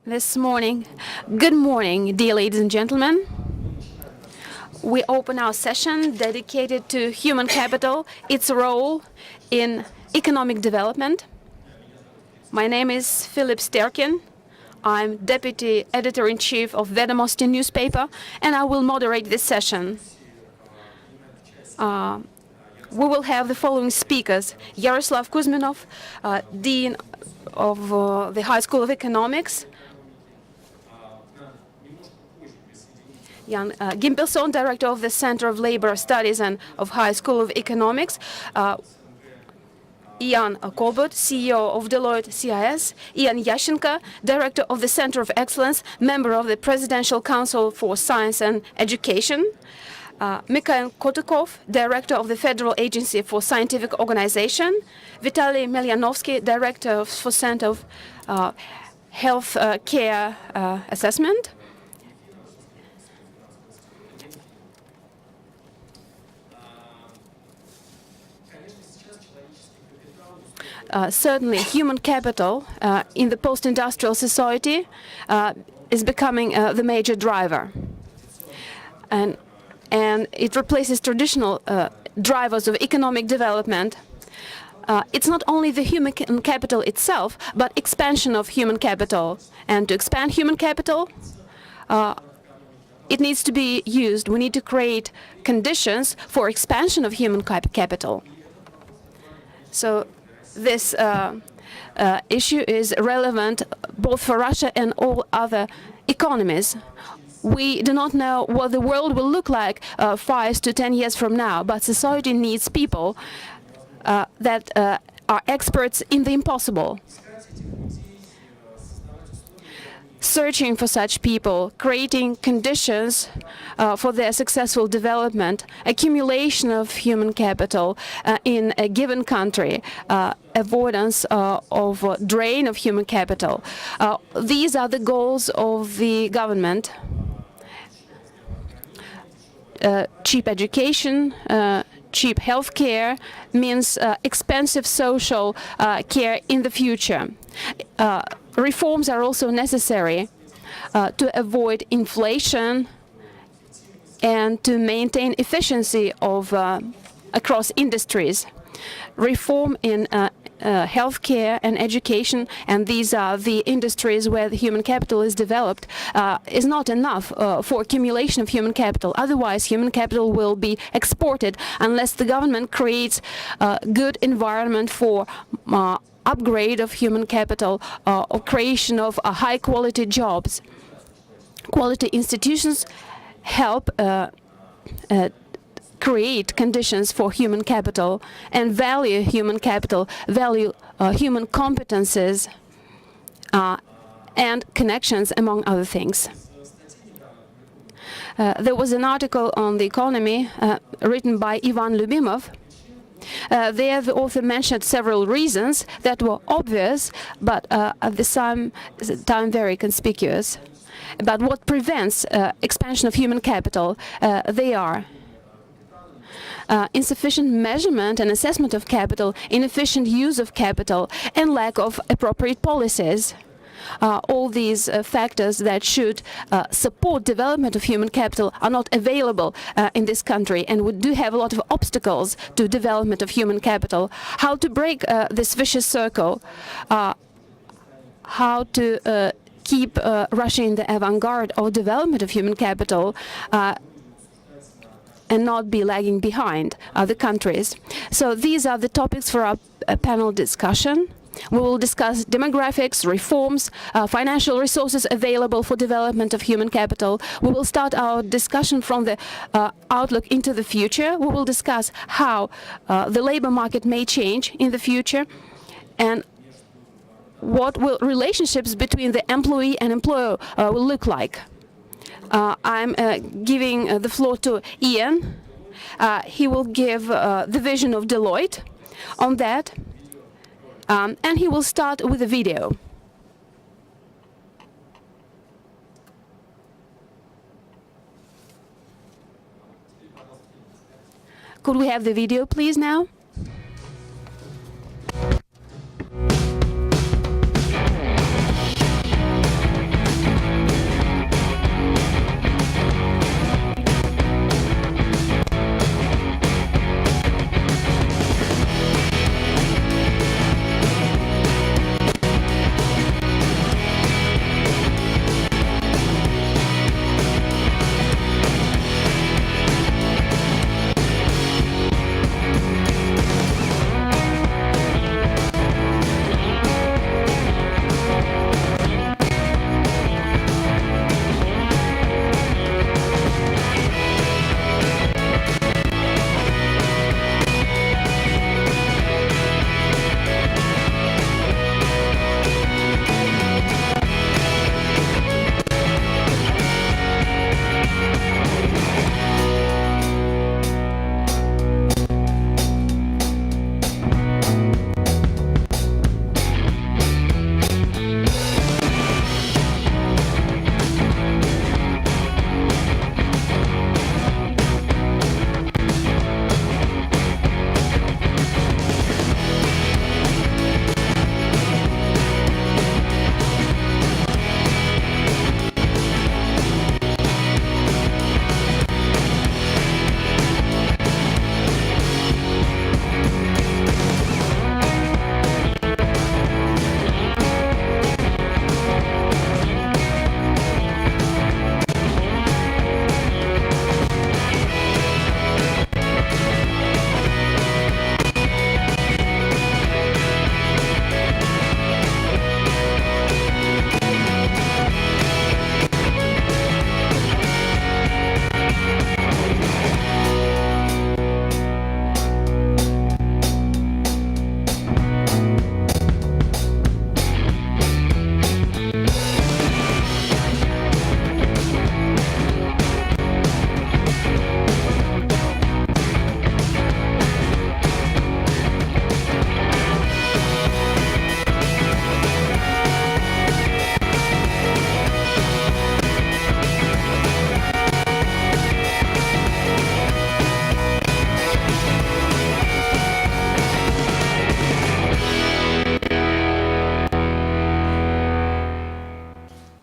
this morning. Good morning, dear ladies and gentlemen. We open our session dedicated to human capital, its role in economic development. My name is Philip Sterkin. I'm Deputy Editor-in-Chief of Vedomosti newspaper, and I will moderate this session. We will have the following speakers: Yaroslav Kuzminov, Dean of the High School of Economics; Jan Gimpelson, Director of the Center of Labor Studies and of High School of Economics; Ian Kolbert, CEO of Deloitte CIS; Ian Yashenko, Director of the Center of Excellence, member of the Presidential Council for Science and Education; Mikhail Kotukov, Director of the Federal Agency for Scientific Organization; Vitaly Melyanovsky, Director for Center of Health Care Assessment; certainly, human capital in the post-industrial society is becoming the major driver. And it replaces traditional drivers of economic development. It's not only the human capital itself, but expansion of human capital. And to expand human capital, it needs to be used. We need to create conditions for expansion of human capital. So this issue is relevant both for Russia and all other economies. We do not know what the world will look like 5 to 10 years from now, but society needs people that are experts in the impossible. Searching for such people, creating conditions for their successful development, accumulation of human capital in a given country, avoidance of drain of human capital. These are the goals of the government. Cheap education, cheap health care means expensive social care in the future. Reforms are also necessary to avoid inflation and to maintain efficiency of across industries. Reform in healthcare and education, and these are the industries where the human capital is developed, is not enough for accumulation of human capital. Otherwise, human capital will be exported unless the government creates a good environment for upgrade of human capital, or creation of high-quality jobs. Quality institutions help create conditions for human capital and value human capital, value human competences and connections, among other things. There was an article on The Economy written by Ivan Lyubimov. There the author mentioned several reasons that were obvious, but at the same time very conspicuous. But what prevents expansion of human capital? They are insufficient measurement and assessment of capital, inefficient use of capital, and lack of appropriate policies. All these factors that should support development of human capital are not available in this country, and we do have a lot of obstacles to development of human capital. How to break this vicious circle? How to keep Russia in the avant-garde of development of human capital and not be lagging behind other countries. So these are the topics for our panel discussion. We will discuss demographics, reforms, financial resources available for development of human capital. We will start our discussion from the outlook into the future. We will discuss how the labor market may change in the future, and what will relationships between the employee and employer will look like. I'm giving the floor to Ian. He will give the vision of Deloitte on that. And he will start with a video. Could we have the video, please, now?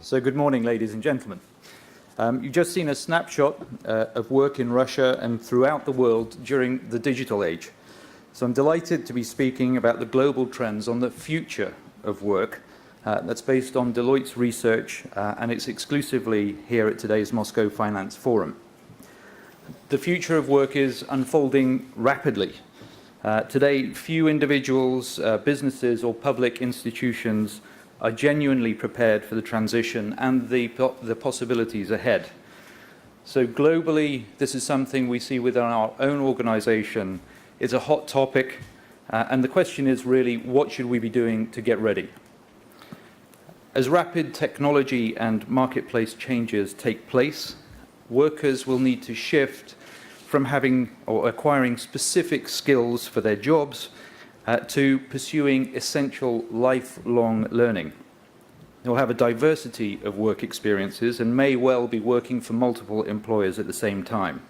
So good morning, ladies and gentlemen. You've just seen a snapshot of work in Russia and throughout the world during the digital age. So I'm delighted to be speaking about the global trends on the future of work. That's based on Deloitte's research, and it's exclusively here at today's Moscow Finance Forum. The future of work is unfolding rapidly. Today, few individuals, businesses or public institutions are genuinely prepared for the transition and the possibilities ahead. So globally, this is something we see within our own organization. It's a hot topic, and the question is really, what should we be doing to get ready? As rapid technology and marketplace changes take place, workers will need to shift from having or acquiring specific skills for their jobs to pursuing essential lifelong learning. They'll have a diversity of work experiences and may well be working for multiple employers at the same time.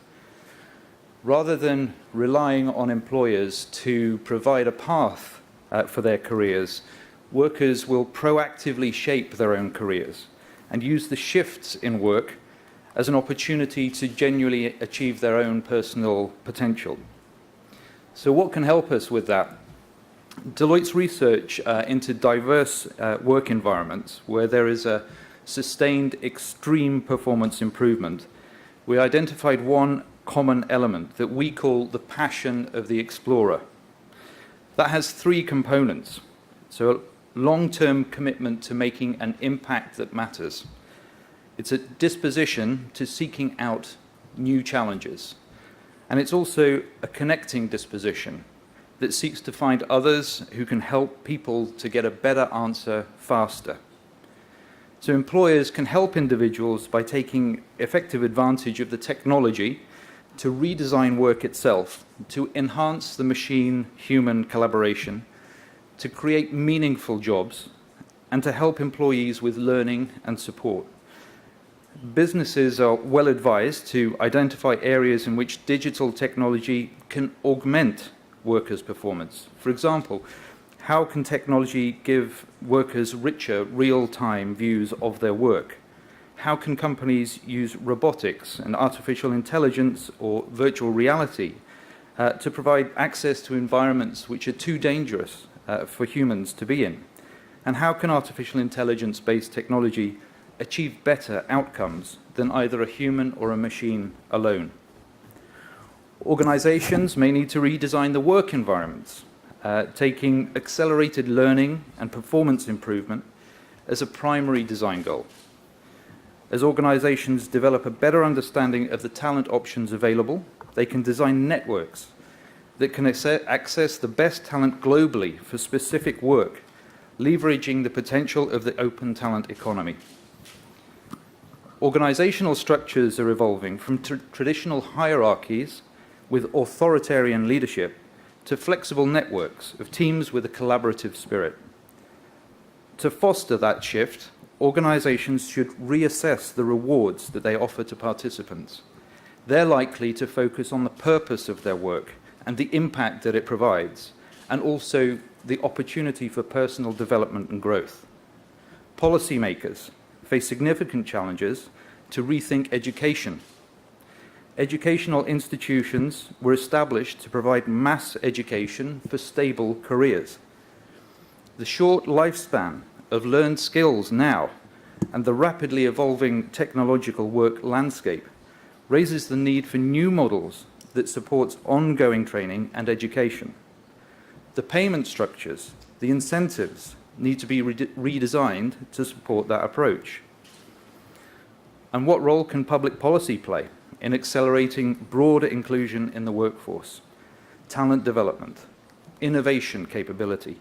Rather than relying on employers to provide a path for their careers, workers will proactively shape their own careers and use the shifts in work as an opportunity to genuinely achieve their own personal potential. So what can help us with that? Deloitte's research into diverse work environments where there is a sustained extreme performance improvement, we identified one common element that we call the passion of the explorer. That has three components. So a long-term commitment to making an impact that matters. It's a disposition to seeking out new challenges. And it's also a connecting disposition that seeks to find others who can help people to get a better answer faster. So employers can help individuals by taking effective advantage of the technology to redesign work itself, to enhance the machine-human collaboration, to create meaningful jobs, and to help employees with learning and support. Businesses are well advised to identify areas in which digital technology can augment workers' performance. For example, how can technology give workers richer, real-time views of their work? How can companies use robotics and artificial intelligence or virtual reality to provide access to environments which are too dangerous for humans to be in? And how can artificial intelligence-based technology achieve better outcomes than either a human or a machine alone? Organizations may need to redesign the work environments, taking accelerated learning and performance improvement as a primary design goal. As organizations develop a better understanding of the talent options available, they can design networks that can access the best talent globally for specific work, leveraging the potential of the open talent economy. Organizational structures are evolving from traditional hierarchies with authoritarian leadership to flexible networks of teams with a collaborative spirit. To foster that shift, organizations should reassess the rewards that they offer to participants. They're likely to focus on the purpose of their work and the impact that it provides, and also the opportunity for personal development and growth. Policymakers face significant challenges to rethink education. Educational institutions were established to provide mass education for stable careers. The short lifespan of learned skills now and the rapidly evolving technological work landscape raises the need for new models that supports ongoing training and education. The payment structures, the incentives, need to be redesigned to support that approach. And what role can public policy play in accelerating broader inclusion in the workforce, talent development, innovation capability?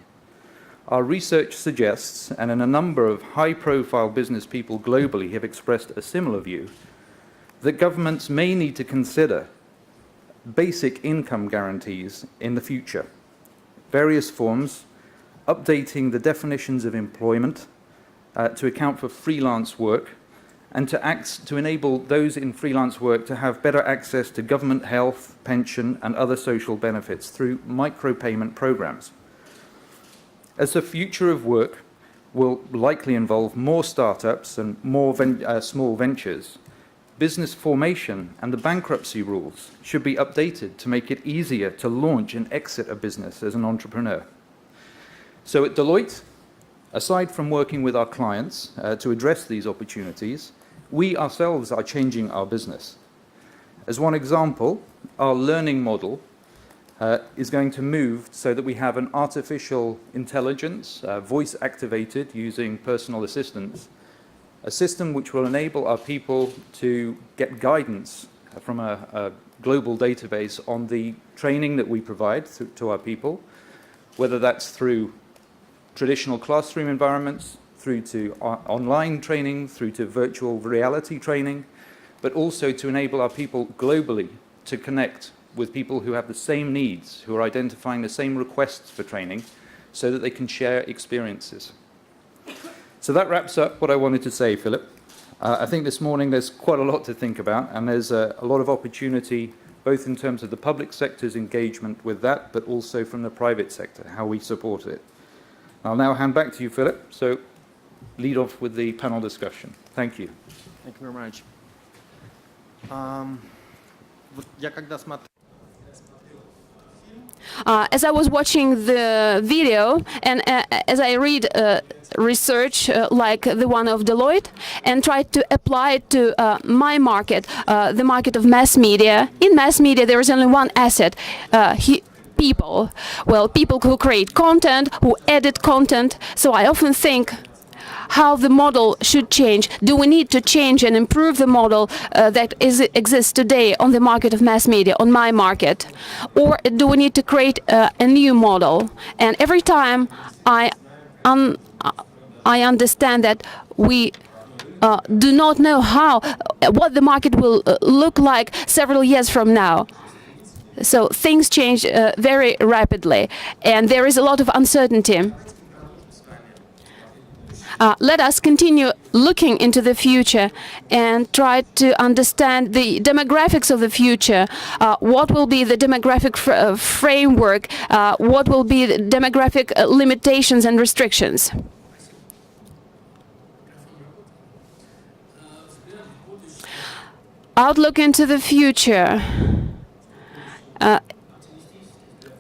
Our research suggests, and a number of high-profile business people globally have expressed a similar view, that governments may need to consider basic income guarantees in the future, various forms, updating the definitions of employment to account for freelance work, and to enable those in freelance work to have better access to government health, pension, and other social benefits through micropayment programs. As the future of work will likely involve more startups and more small ventures. Business formation and the bankruptcy rules should be updated to make it easier to launch and exit a business as an entrepreneur. So at Deloitte, aside from working with our clients to address these opportunities, we ourselves are changing our business. As one example, our learning model is going to move so that we have an artificial intelligence, voice activated using personal assistants, a system which will enable our people to get guidance from a global database on the training that we provide to our people, whether that's through traditional classroom environments, through to online training, through to virtual reality training, but also to enable our people globally to connect with people who have the same needs, who are identifying the same requests for training, so that they can share experiences. So that wraps up what I wanted to say, Philip. I think this morning there's quite a lot to think about, and there's a lot of opportunity, both in terms of the public sector's engagement with that, but also from the private sector, how we support it. I'll now hand back to you, Philip, so lead off with the panel discussion. Thank you. Thank you very much. Я когда смотрел... As I was watching the video and as I read research like the one of Deloitte and tried to apply it to my market, the market of mass media. In mass media there is only one asset, people. Well, people who create content, who edit content. So I often think how the model should change. Do we need to change and improve the model that exists today on the market of mass media, on my market? Or do we need to create a new model? And every time I understand that we do not know what the market will look like several years from now. So things change very rapidly, and there is a lot of uncertainty. Let us continue looking into the future and try to understand the demographics of the future. What will be the demographic framework? What will be the demographic limitations and restrictions? Outlook into the future.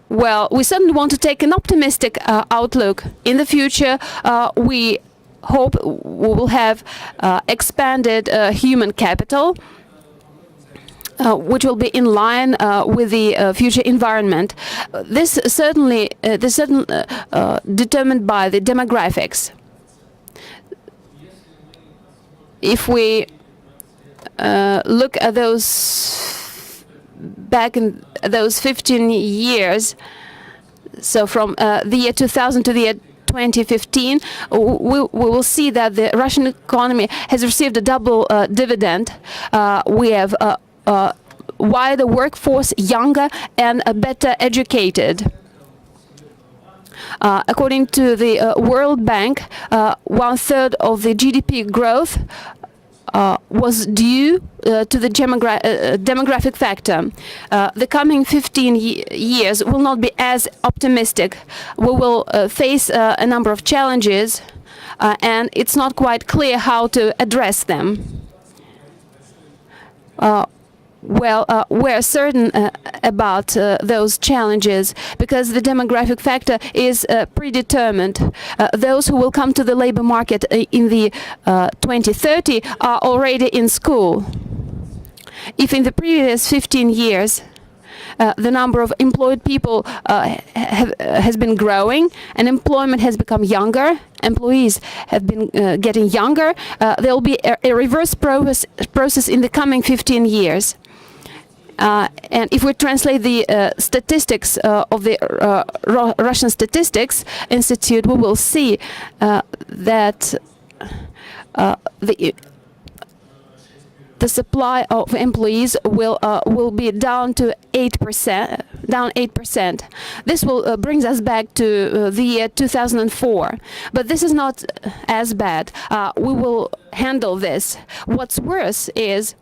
Well, we certainly want to take an optimistic outlook. In the future, we hope we will have expanded human capital, which will be in line with the future environment. This is certainly determined by the demographics. If we look at those back in those 15 years, so from the year 2000 to the year 2015, we will see that the Russian economy has received a double dividend. We have a wider workforce, younger and better educated. According to the World Bank, 1/3 of the GDP growth was due to the demographic factor. The coming 15 years will not be as optimistic. We will face a number of challenges, and it's not quite clear how to address them. We're certain about those challenges because the demographic factor is predetermined. Those who will come to the labor market in the 2030 are already in school. If in the previous 15 years the number of employed people has been growing and employment has become younger, employees have been getting younger, there will be a reverse process in the coming 15 years. And if we translate the statistics of the Russian Statistics Institute, we will see that the supply of employees will be down to 8%. This will brings us back to the year 2004. But this is not as bad. We will handle this. What's worse is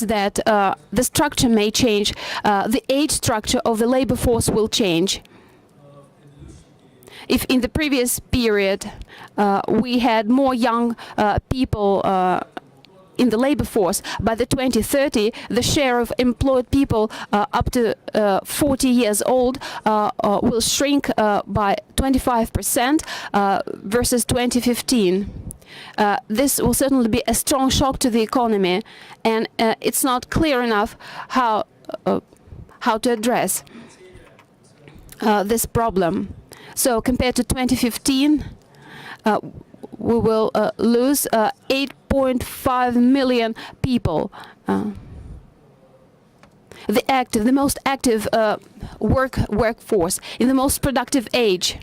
that the structure may change. The age structure of the labor force will change. If in the previous period we had more young people in the labor force, by the 2030 the share of employed people up to 40 years old will shrink by 25% versus 2015. This will certainly be a strong shock to the economy, and it's not clear enough how to address this problem. So compared to 2015, we will lose 8.5 million people. The most active workforce in the most productive age.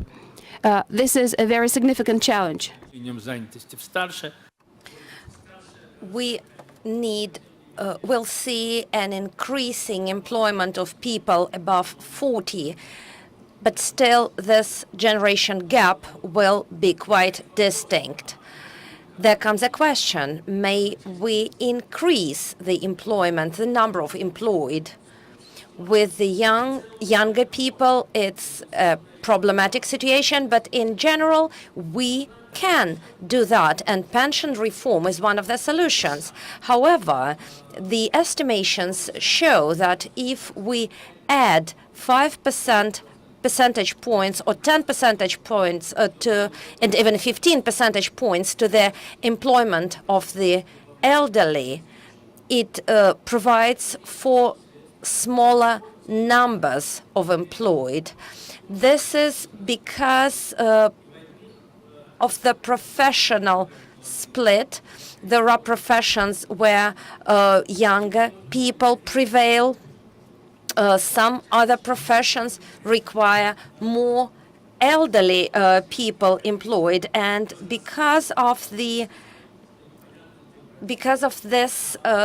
This is a very significant challenge. We need, we'll see an increasing employment of people above 40, but still this generation gap will be quite distinct. There comes a question: may we increase the employment, the number of employed? With the younger people, it's a problematic situation, but in general, we can do that, and pension reform is one of the solutions. However, the estimations show that if we add 5% percentage points or 10 percentage points and even 15 percentage points to the employment of the elderly, it provides for smaller numbers of employed. This is because of the professional split. There are professions where younger people prevail. Some other professions require more elderly people employed, and because of this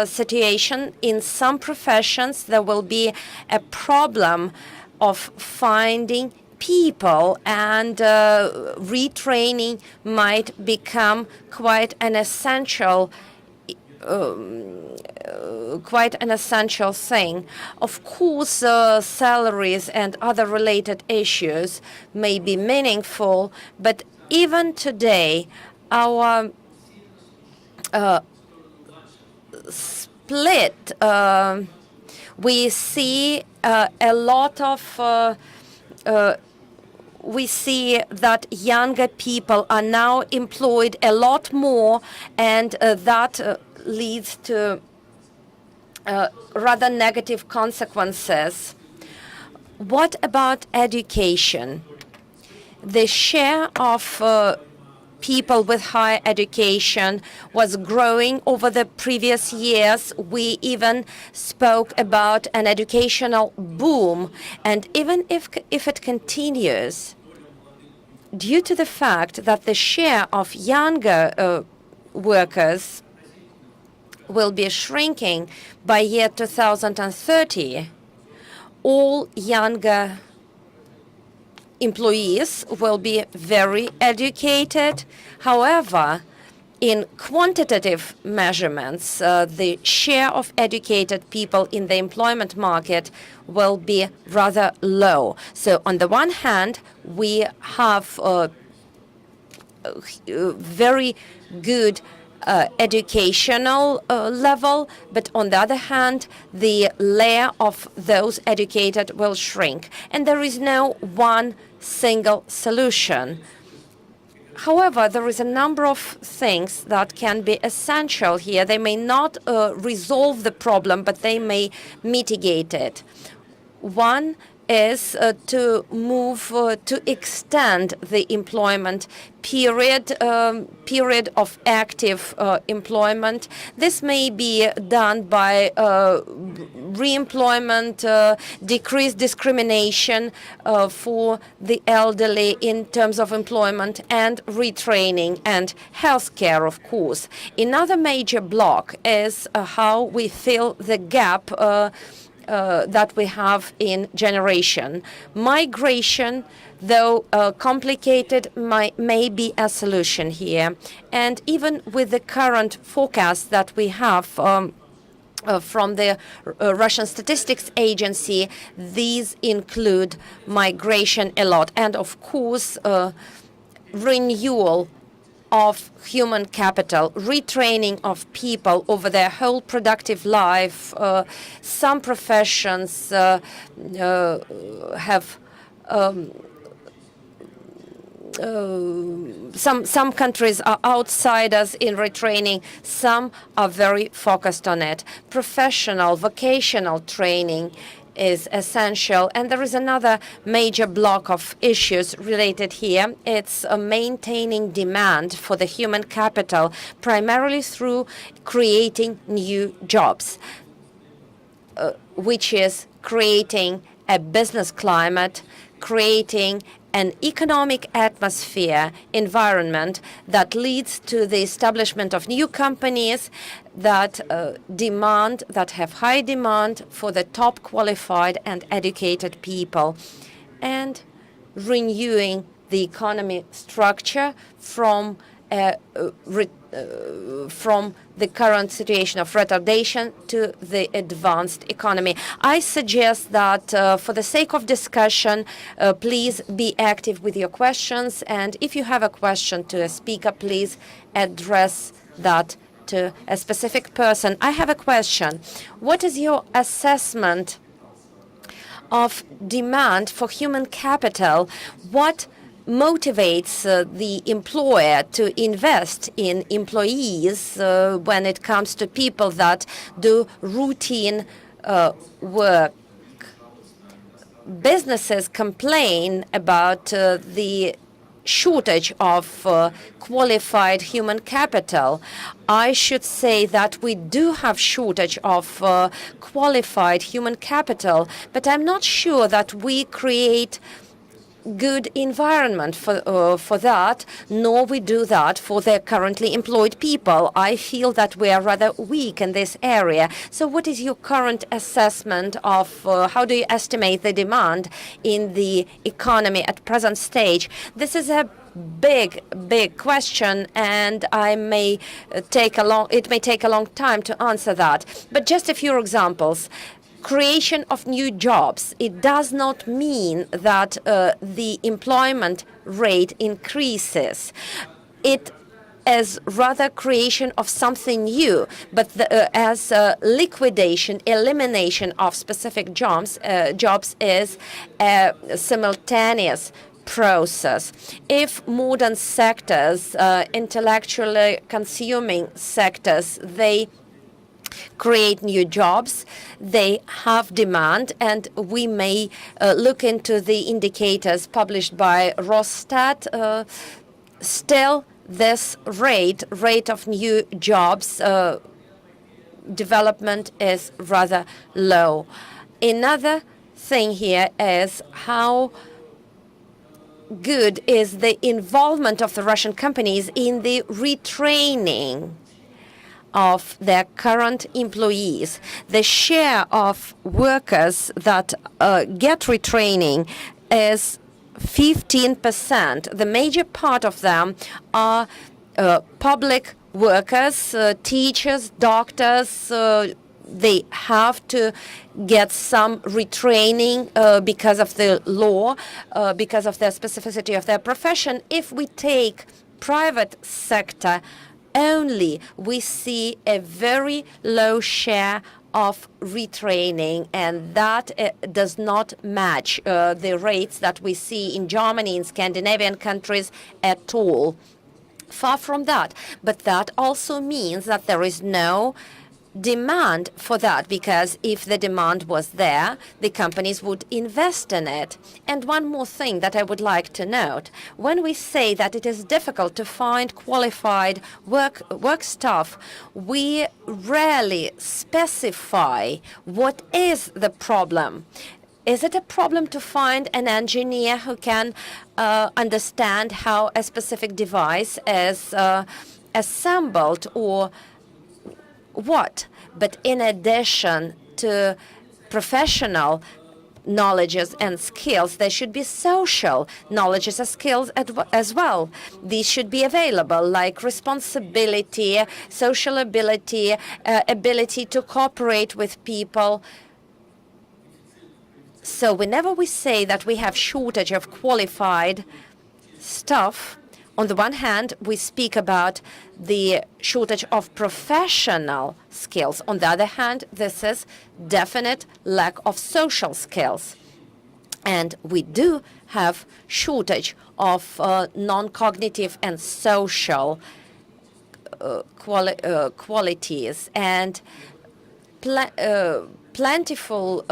situation, in some professions there will be a problem of finding people, and retraining might become quite an essential thing. Of course, salaries and other related issues may be meaningful, but even today, our split, we see a lot of we see that younger people are now employed a lot more, and that leads to rather negative consequences. What about education? The share of people with higher education was growing over the previous years. We even spoke about an educational boom, and even if it continues, due to the fact that the share of younger workers will be shrinking by year 2030, all younger employees will be very educated. However, in quantitative measurements, the share of educated people in the employment market will be rather low. So on the one hand, we have very good educational level, but on the other hand, the layer of those educated will shrink, and there is no one single solution. However, there is a number of things that can be essential here. They may not resolve the problem, but they may mitigate it. One is to move to extend the employment period of active employment. This may be done by re-employment, decreased discrimination for the elderly in terms of employment, and retraining and healthcare, of course. Another major block is how we fill the gap that we have in generation. Migration, though complicated, may be a solution here. And even with the current forecast that we have from the Russian Statistics Agency, these include migration a lot, and of course renewal of human capital, retraining of people over their whole productive life. Some professions have some countries are outsiders in retraining. Some are very focused on it. Professional, vocational training is essential. And there is another major block of issues related here. It's maintaining demand for the human capital, primarily through creating new jobs, which is creating a business climate, creating an economic atmosphere, environment that leads to the establishment of new companies that that have high demand for the top qualified and educated people, and renewing the economy structure from the current situation of retardation to the advanced economy. I suggest that for the sake of discussion, please be active with your questions. And if you have a question to a speaker, please address that to a specific person. I have a question. What is your assessment of demand for human capital? What motivates the employer to invest in employees when it comes to people that do routine work? Businesses complain about the shortage of qualified human capital. I should say that we do have shortage of qualified human capital, but I'm not sure that we create good environment for that, nor we do that for the currently employed people. I feel that we are rather weak in this area. So what is your current assessment of how do you estimate the demand in the economy at present stage? This is a big question, and it may take a long time to answer that. But just a few examples. Creation of new jobs. It does not mean that the employment rate increases. It is rather creation of something new, but as liquidation, elimination of specific jobs is a simultaneous process. If modern sectors, intellectually consuming sectors, they create new jobs, they have demand, and we may look into the indicators published by Rosstat. Still, this rate of new jobs development is rather low. Another thing here is how good is the involvement of the Russian companies in the retraining of their current employees. The share of workers that get retraining is 15%. The major part of them are public workers, teachers, doctors. They have to get some retraining because of the law, because of the specificity of their profession. If we take private sector only, we see a very low share of retraining, and that does not match the rates that we see in Germany, in Scandinavian countries at all. Far from that. But that also means that there is no demand for that, because if the demand was there, the companies would invest in it. And one more thing that I would like to note, when we say that it is difficult to find qualified work staff, we rarely specify what is the problem. Is it a problem to find an engineer who can understand how a specific device is assembled, or what? But in addition to professional knowledges and skills. There should be social knowledges and skills as well. These should be available, like responsibility, social ability, ability to cooperate with people. So whenever we say that we have shortage of qualified staff, on the one hand, we speak about the shortage of professional skills. On the other hand, this is definite lack of social skills. And we do have shortage of non-cognitive and social qualities. And plentiful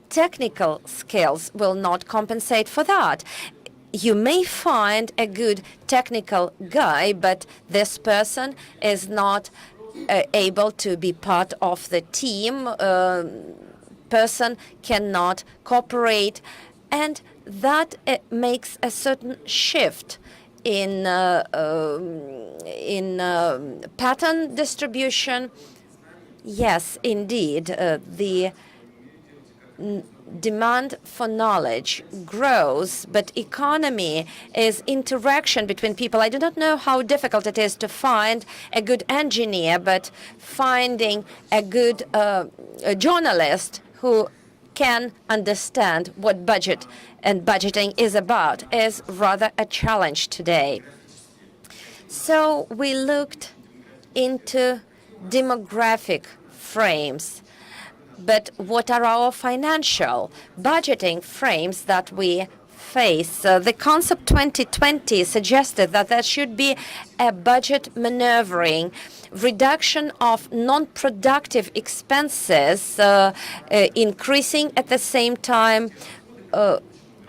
technical skills will not compensate for that. You may find a good technical guy, but this person is not able to be part of the team. Person cannot cooperate, and that makes a certain shift in pattern distribution. Yes, indeed, the demand for knowledge grows, but economy is interaction between people. I do not know how difficult it is to find a good engineer, but finding a good journalist who can understand what budget and budgeting is about is rather a challenge today. So we looked into demographic frames. But what are our financial budgeting frames that we face? The concept 2020 suggested that there should be a budget maneuvering, reduction of non-productive expenses, increasing at the same time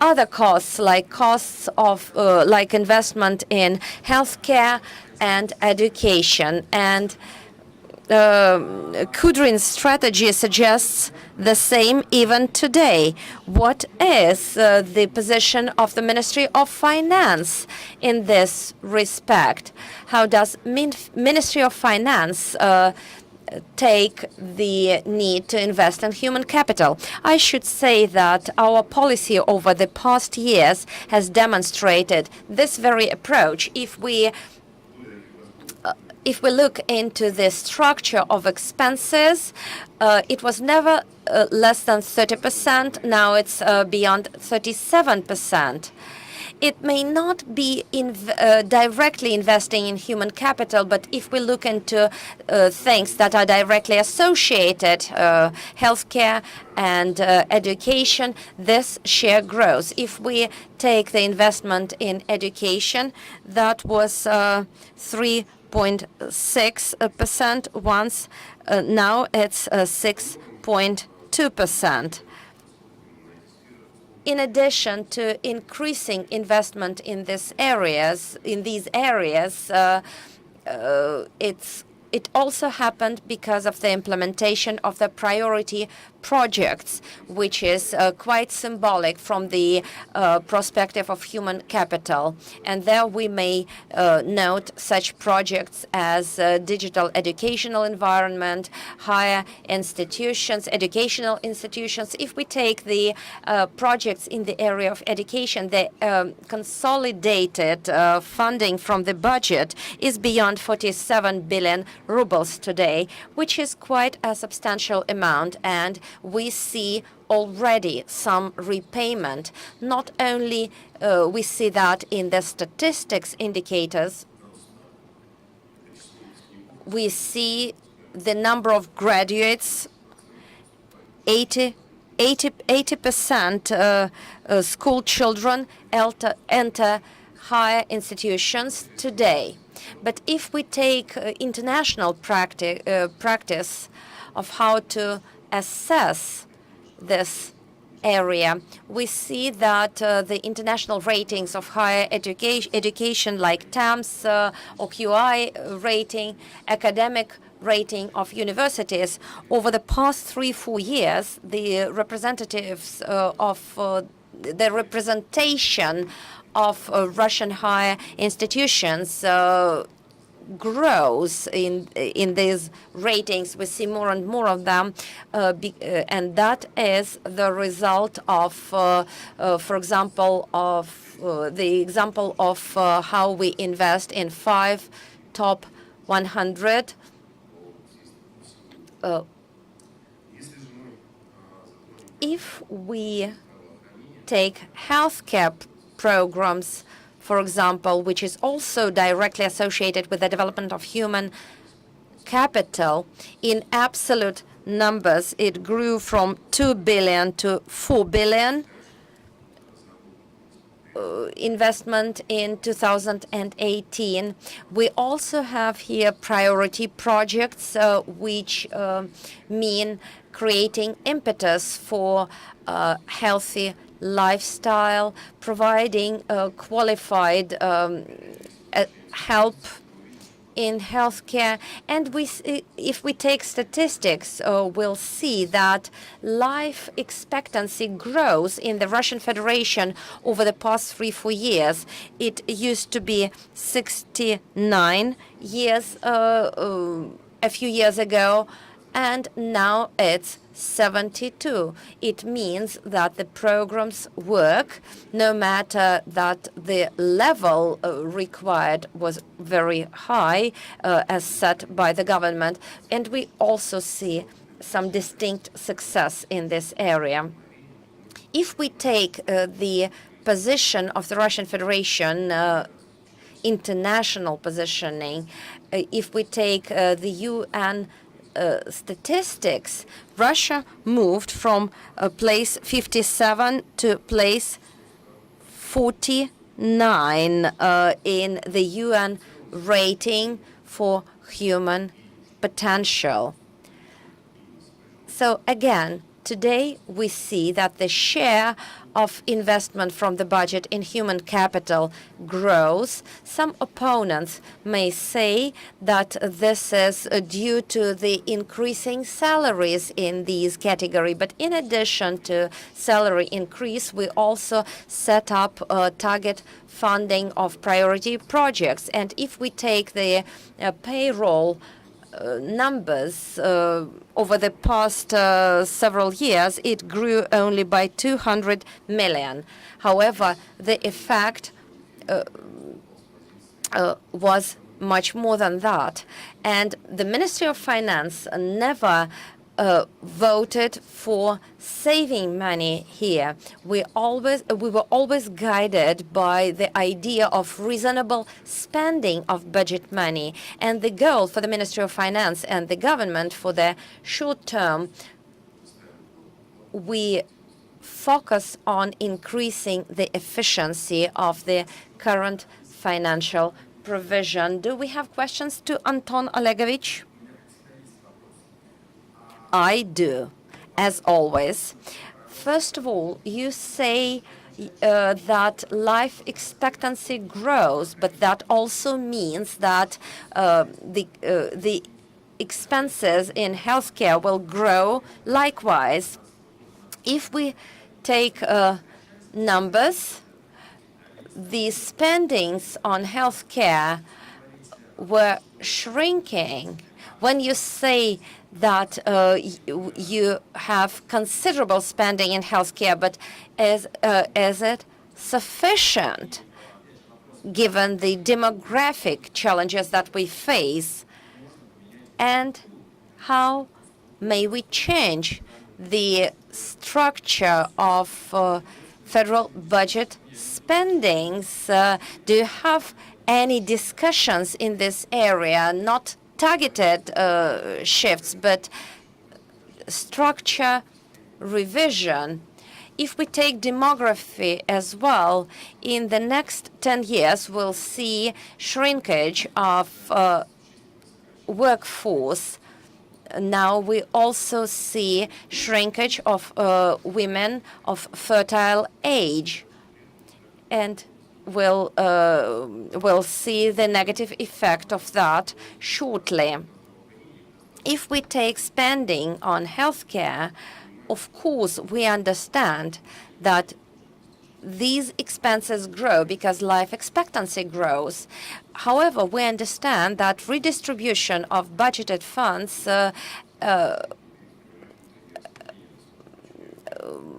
other costs like like investment in healthcare and education. And Kudrin's strategy suggests the same even today. What is the position of the Ministry of Finance in this respect? How does Ministry of Finance take the need to invest in human capital? I should say that our policy over the past years has demonstrated this very approach. If we look into the structure of expenses, it was never less than 30%. Now it's beyond 37%. It may not be directly investing in human capital, but if we look into things that are directly associated, healthcare and education, this share grows. If we take the investment in education, that was 3.6% once. Now it's 6.2%. In addition to increasing investment in these areas, it also happened because of the implementation of the priority projects, which is quite symbolic from the perspective of human capital. And there we may note such projects as digital educational environment, higher institutions, educational institutions. If we take the projects in the area of education, the consolidated funding from the budget is beyond 47 billion rubles today, which is quite a substantial amount, and we see already some repayment. Not only we see that in the statistics indicators, we see the number of graduates, 80% school children enter higher institutions today. But if we take international practice of how to assess this area, we see that the international ratings of higher education like TAMS or QI rating, academic rating of universities, over the past 3-4 years, the representatives the representation of Russian higher institutions grows in these ratings. We see more and more of them, and that is the result of, for example, of the example of how we invest in 5 top 100. If we take healthcare programs, for example, which is also directly associated with the development of human capital, in absolute numbers, it grew from 2 billion to 4 billion investment in 2018. We also have here priority projects, which mean creating impetus for healthy lifestyle, providing qualified help in healthcare. And if we take statistics, we'll see that life expectancy grows in the Russian Federation over the past 3-4 years. It used to be 69 years a few years ago, and now it's 72. It means that the programs work, no matter that the level required was very high, as set by the government. And we also see some distinct success in this area. If we take the position of the Russian Federation, international positioning, if we take the UN statistics, Russia moved from place 57 to place 49 in the UN rating for human potential. So again, today we see that the share of investment from the budget in human capital grows. Some opponents may say that this is due to the increasing salaries in these categories. But in addition to salary increase, we also set up target funding of priority projects. And if we take the payroll numbers over the past several years, it grew only by 200 million. However, the effect was much more than that. And the Ministry of Finance never voted for saving money here. We were always guided by the idea of reasonable spending of budget money. And the goal for the Ministry of Finance and the government for the short term, we focus on increasing the efficiency of the current financial provision. Do we have questions to Anton Olegovich? I do, as always. First of all, you say that life expectancy grows, but that also means that the expenses in healthcare will grow likewise. If we take numbers, the spendings on healthcare were shrinking. When you say that you have considerable spending in healthcare, but is it sufficient given the demographic challenges that we face? And how may we change the structure of federal budget spendings? Do you have any discussions in this area, not targeted shifts, but structure revision? If we take demography as well, in the next 10 years, we'll see shrinkage of workforce. Now we also see shrinkage of women of fertile age, and we'll see the negative effect of that shortly. If we take spending on healthcare, of course, we understand that these expenses grow because life expectancy grows. However, we understand that redistribution of budgeted funds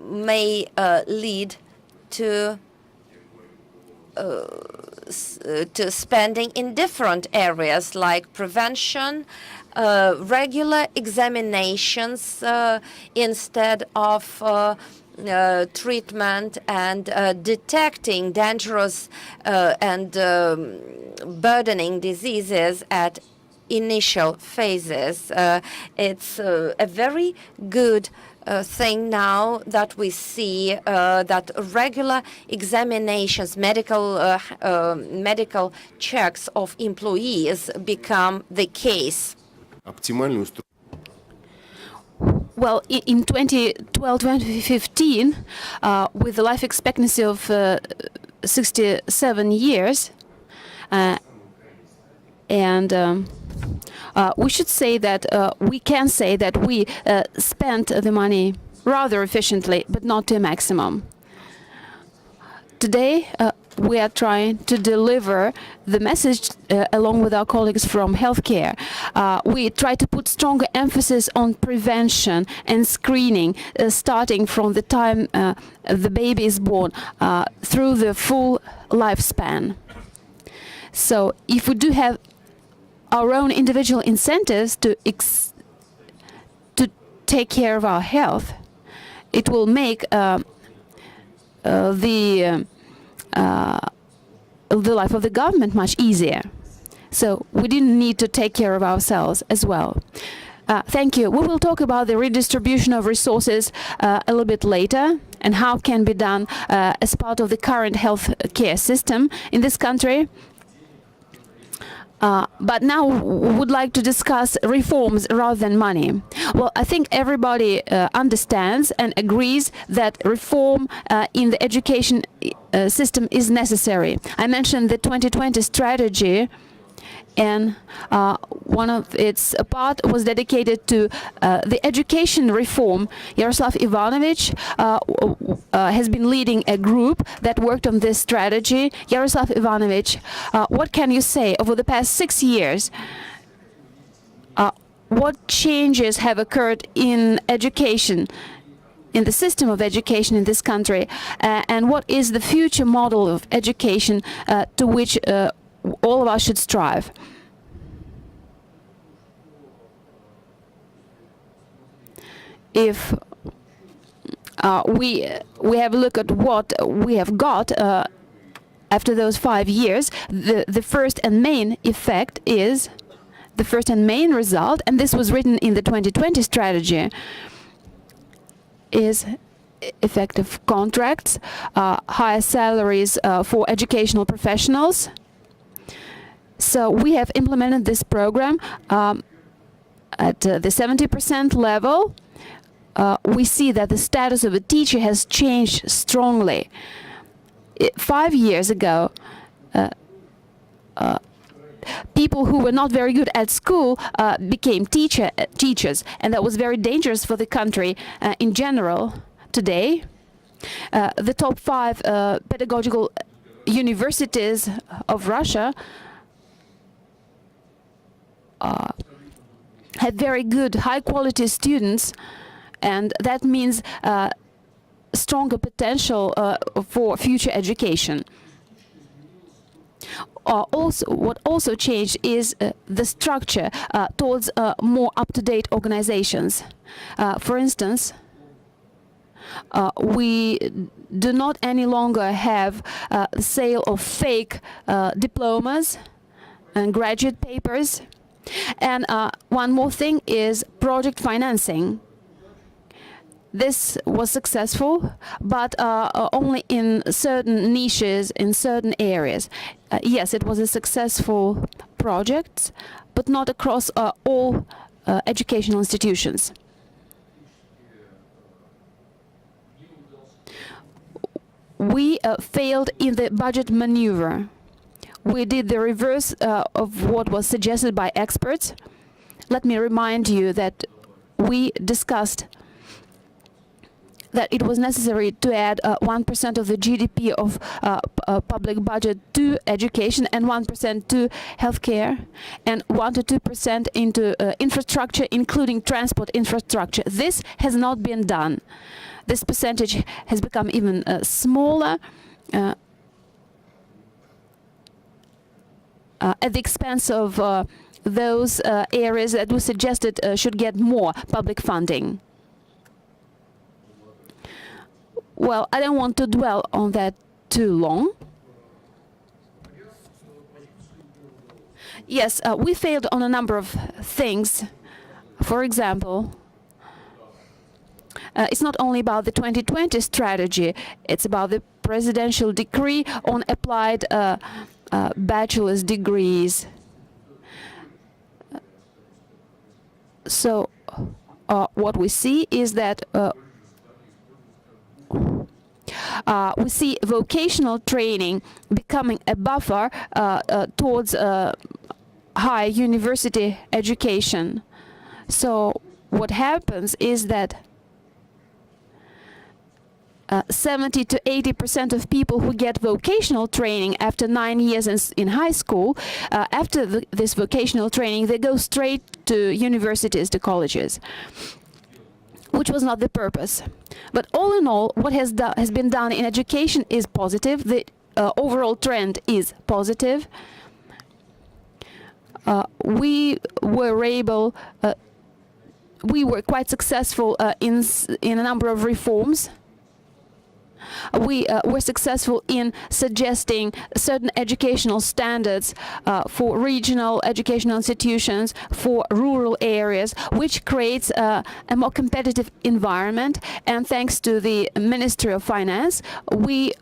may lead to spending in different areas like prevention, regular examinations instead of treatment, and detecting dangerous and burdening diseases at initial phases. It's a very good thing now that we see that regular examinations, medical checks of employees become the case. Оптимальную Well, in 2012-2015, with the life expectancy of 67 years, and we should say that we can say that we spent the money rather efficiently, but not to a maximum. Today, we are trying to deliver the message along with our colleagues from healthcare. We try to put stronger emphasis on prevention and screening, starting from the time the baby is born through the full lifespan. So if we do have our own individual incentives to take care of our health, it will make the life of the government much easier. So we didn't need to take care of ourselves as well. Thank you. We will talk about the redistribution of resources a little bit later and how it can be done as part of the current health care system in this country. But now we would like to discuss reforms rather than money. Well, I think everybody understands and agrees that reform in the education system is necessary. I mentioned the 2020 strategy, and one of its part was dedicated to the education reform. Yaroslav Ivanovich has been leading a group that worked on this strategy. Yaroslav Ivanovich, what can you say over the past 6 years? What changes have occurred in education, in the system of education in this country, and what is the future model of education to which all of us should strive? If we have a look at what we have got after those 5 years, the first and main effect is the first and main result, and this was written in the 2020 strategy, is effective contracts, higher salaries for educational professionals. So we have implemented this program at the 70% level. We see that the status of a teacher has changed strongly. 5 years ago, people who were not very good at school became teachers, and that was very dangerous for the country in general. Today, the top 5 pedagogical universities of Russia have very good, high-quality students, and that means stronger potential for future education. What also changed is the structure towards more up-to-date organizations. For instance, we do not any longer have the sale of fake diplomas and graduate papers. And one more thing is project financing. This was successful, but only in certain niches, in certain areas. Yes, it was a successful project, but not across all educational institutions. We failed in the budget maneuver. We did the reverse of what was suggested by experts. Let me remind you that we discussed that it was necessary to add 1% of the GDP of public budget to education and 1% to healthcare and 1 to 2% into infrastructure, including transport infrastructure. This has not been done. This percentage has become even smaller at the expense of those areas that we suggested should get more public funding. Well, I don't want to dwell on that too long. Yes, we failed on a number of things. For example, it's not only about the 2020 strategy, it's about the presidential decree on applied bachelor's degrees. So what we see is that we see vocational training becoming a buffer towards higher university education. So what happens is that 70 to 80% of people who get vocational training after 9 years in high school, after this vocational training, they go straight to universities, to colleges, which was not the purpose. But all in all, what has been done in education is positive. The overall trend is positive. We were quite successful in a number of reforms. We were successful in suggesting certain educational standards for regional educational institutions, for rural areas, which creates a more competitive environment. And thanks to the Ministry of Finance, we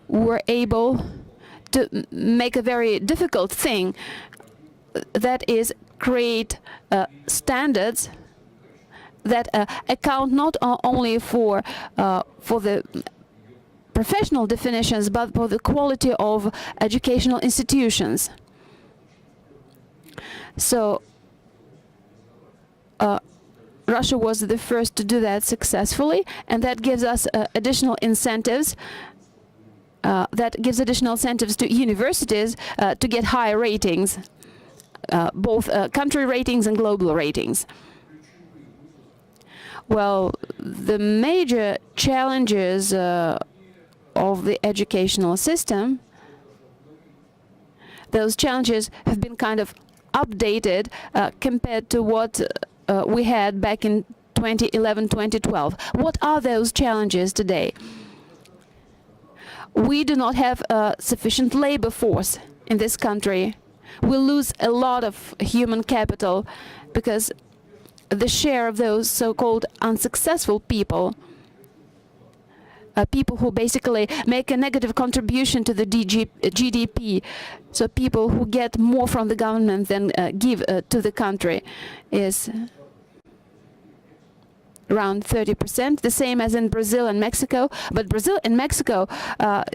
were able to make a very difficult thing, that is, create standards that account not only for the professional definitions, but for the quality of educational institutions. So Russia was the first to do that successfully, and that gives us additional incentives. That gives additional incentives to universities to get higher ratings, both country ratings and global ratings. Well, the major challenges of the educational system, those challenges have been kind of updated compared to what we had back in 2011-2012. What are those challenges today? We do not have a sufficient labor force in this country. We lose a lot of human capital because the share of those so-called unsuccessful people, people who basically make a negative contribution to the GDP, so people who get more from the government than give to the country, is around 30%, the same as in Brazil and Mexico. But Brazil and Mexico,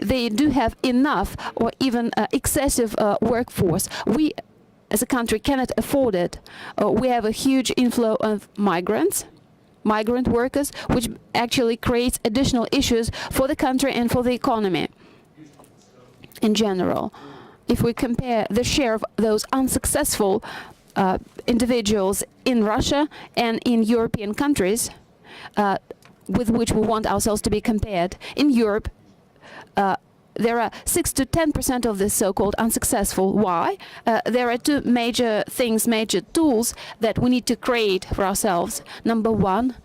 they do have enough or even excessive workforce. We, as a country, cannot afford it. We have a huge inflow of migrant workers, which actually creates additional issues for the country and for the economy in general. If we compare the share of those unsuccessful individuals in Russia and in European countries with which we want ourselves to be compared, in Europe, there are 6 to 10% of the so-called unsuccessful. Why? There are two major things, major tools that we need to create for ourselves. Number one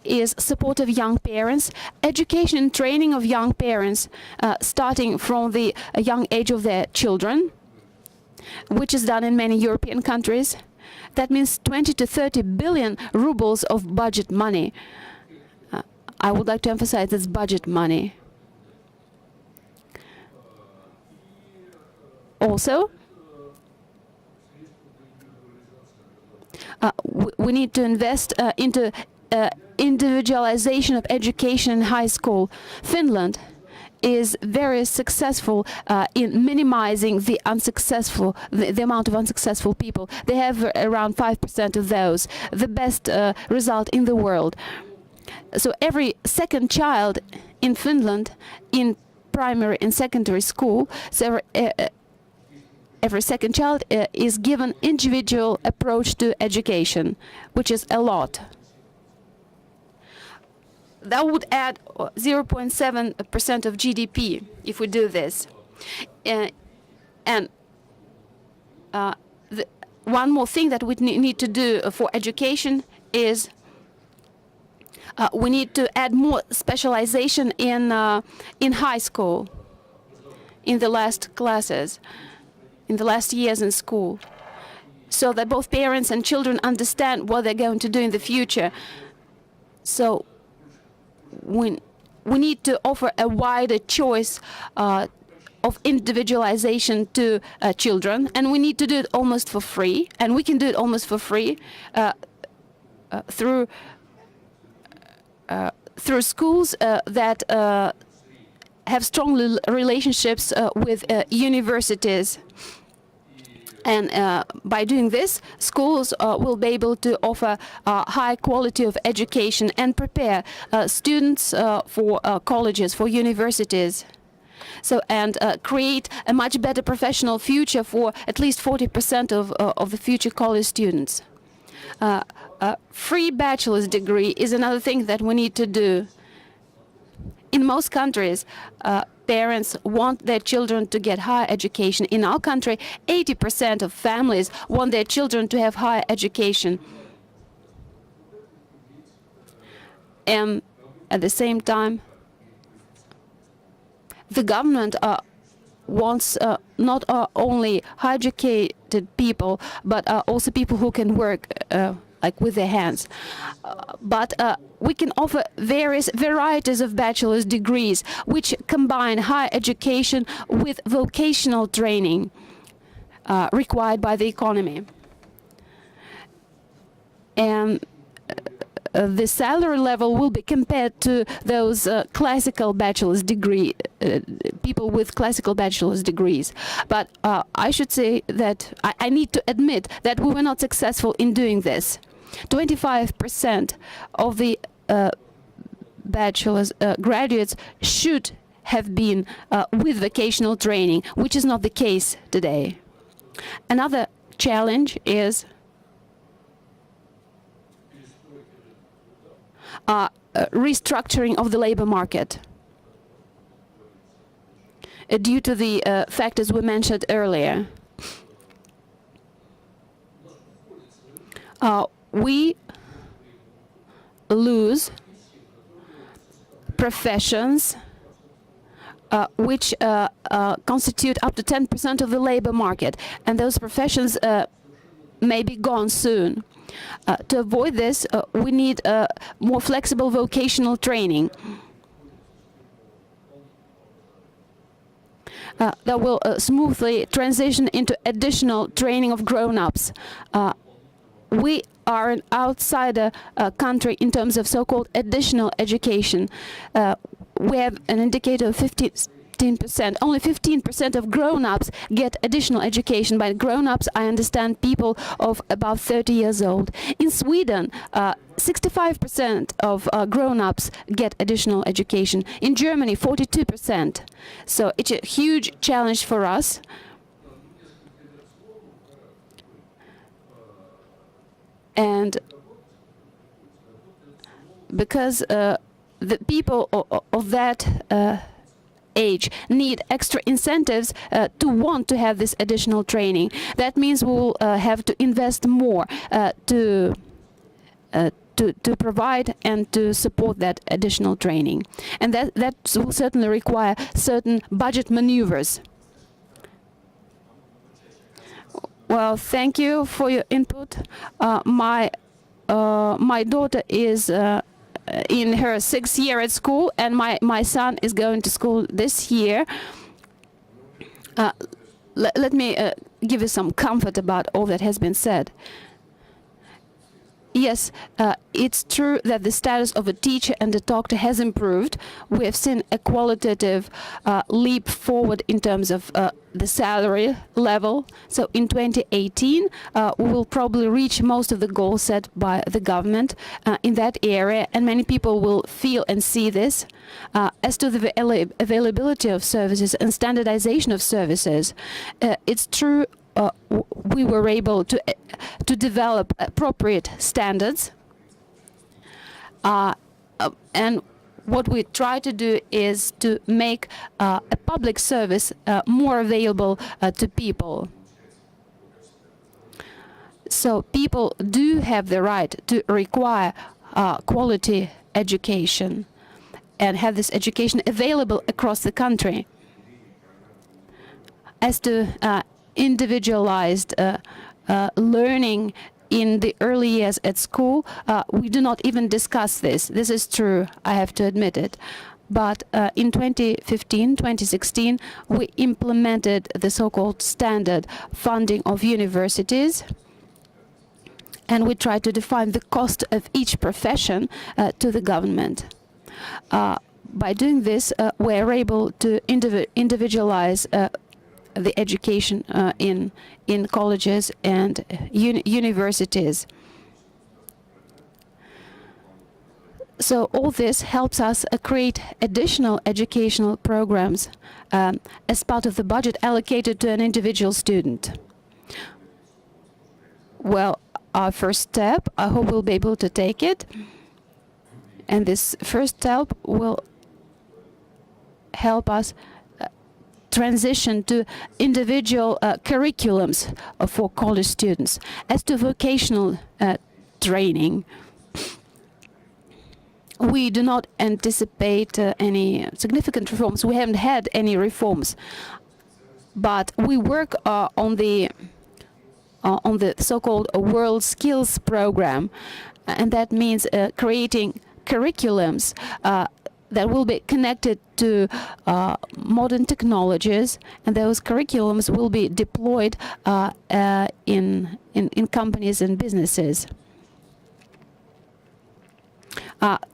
is support of young parents, education and training of young parents, starting from the young age of their children, which is done in many European countries. That means 20 to 30 billion rubles of budget money. I would like to emphasize this budget money. Also, we need to invest into individualization of education in high school. Finland is very successful in minimizing the amount of unsuccessful people. They have around 5% of those, the best result in the world. So every second child in Finland in primary and secondary school, so every second child is given individual approach to education, which is a lot. That would add 0.7% of GDP if we do this. And one more thing that we need to do for education is we need to add more specialization in high school, in the last classes, in the last years in school, so that both parents and children understand what they're going to do in the future. So we need to offer a wider choice of individualization to children, and we need to do it almost for free, and we can do it almost for free through schools that have strong relationships with universities. And by doing this, schools will be able to offer high quality of education and prepare students for colleges, for universities. So, and create a much better professional future for at least 40% of the future college students. Free bachelor's degree is another thing that we need to do. In most countries, parents want their children to get higher education. In our country, 80% of families want their children to have higher education. And at the same time, the government wants not only high educated people, but also people who can work like with their hands. But we can offer various varieties of bachelor's degrees which combine higher education with vocational training required by the economy. And the salary level will be compared to those classical bachelor's degree, people with classical bachelor's degrees. But I should say that I need to admit that we were not successful in doing this. 25% of the bachelor's graduates should have been with vocational training, which is not the case today. Another challenge is restructuring of the labor market due to the factors we mentioned earlier. We lose professions which constitute up to 10% of the labor market, and those professions may be gone soon. To avoid this, we need more flexible vocational training that will smoothly transition into additional training of grown-ups. We are an outsider country in terms of so-called additional education. We have an indicator of 15%. Only 15% of grown-ups get additional education. By grown-ups, I understand people of about 30 years old. In Sweden, 65% of grown-ups get additional education. In Germany, 42%. So it's a huge challenge for us. And because the people of that age need extra incentives to want to have this additional training. That means we will have to invest more to provide and to support that additional training. And that will certainly require certain budget maneuvers. Well, thank you for your input. My daughter is in her 6th year at school, and my son is going to school this year. Let me give you some comfort about all that has been said. Yes, it's true that the status of a teacher and a doctor has improved. We have seen a qualitative leap forward in terms of the salary level. So in 2018, we will probably reach most of the goals set by the government in that area, and many people will feel and see this. As to the availability of services and standardization of services, it's true we were able to develop appropriate standards, and what we try to do is to make a public service more available to people. So people do have the right to require quality education and have this education available across the country. As to individualized learning in the early years at school, we do not even discuss this. This is true, I have to admit it. But in 2015, 2016, we implemented the so-called standard funding of universities, and we tried to define the cost of each profession to the government. By doing this, we are able to individualize the education in colleges and universities. So all this helps us create additional educational programs as part of the budget allocated to an individual student. Well, our first step, I hope we'll be able to take it, and this first step will help us transition to individual curriculums for college students. As to vocational training, we do not anticipate any significant reforms. We haven't had any reforms, but we work on the so-called World Skills Program, and that means creating curriculums that will be connected to modern technologies, and those curriculums will be deployed in companies and businesses.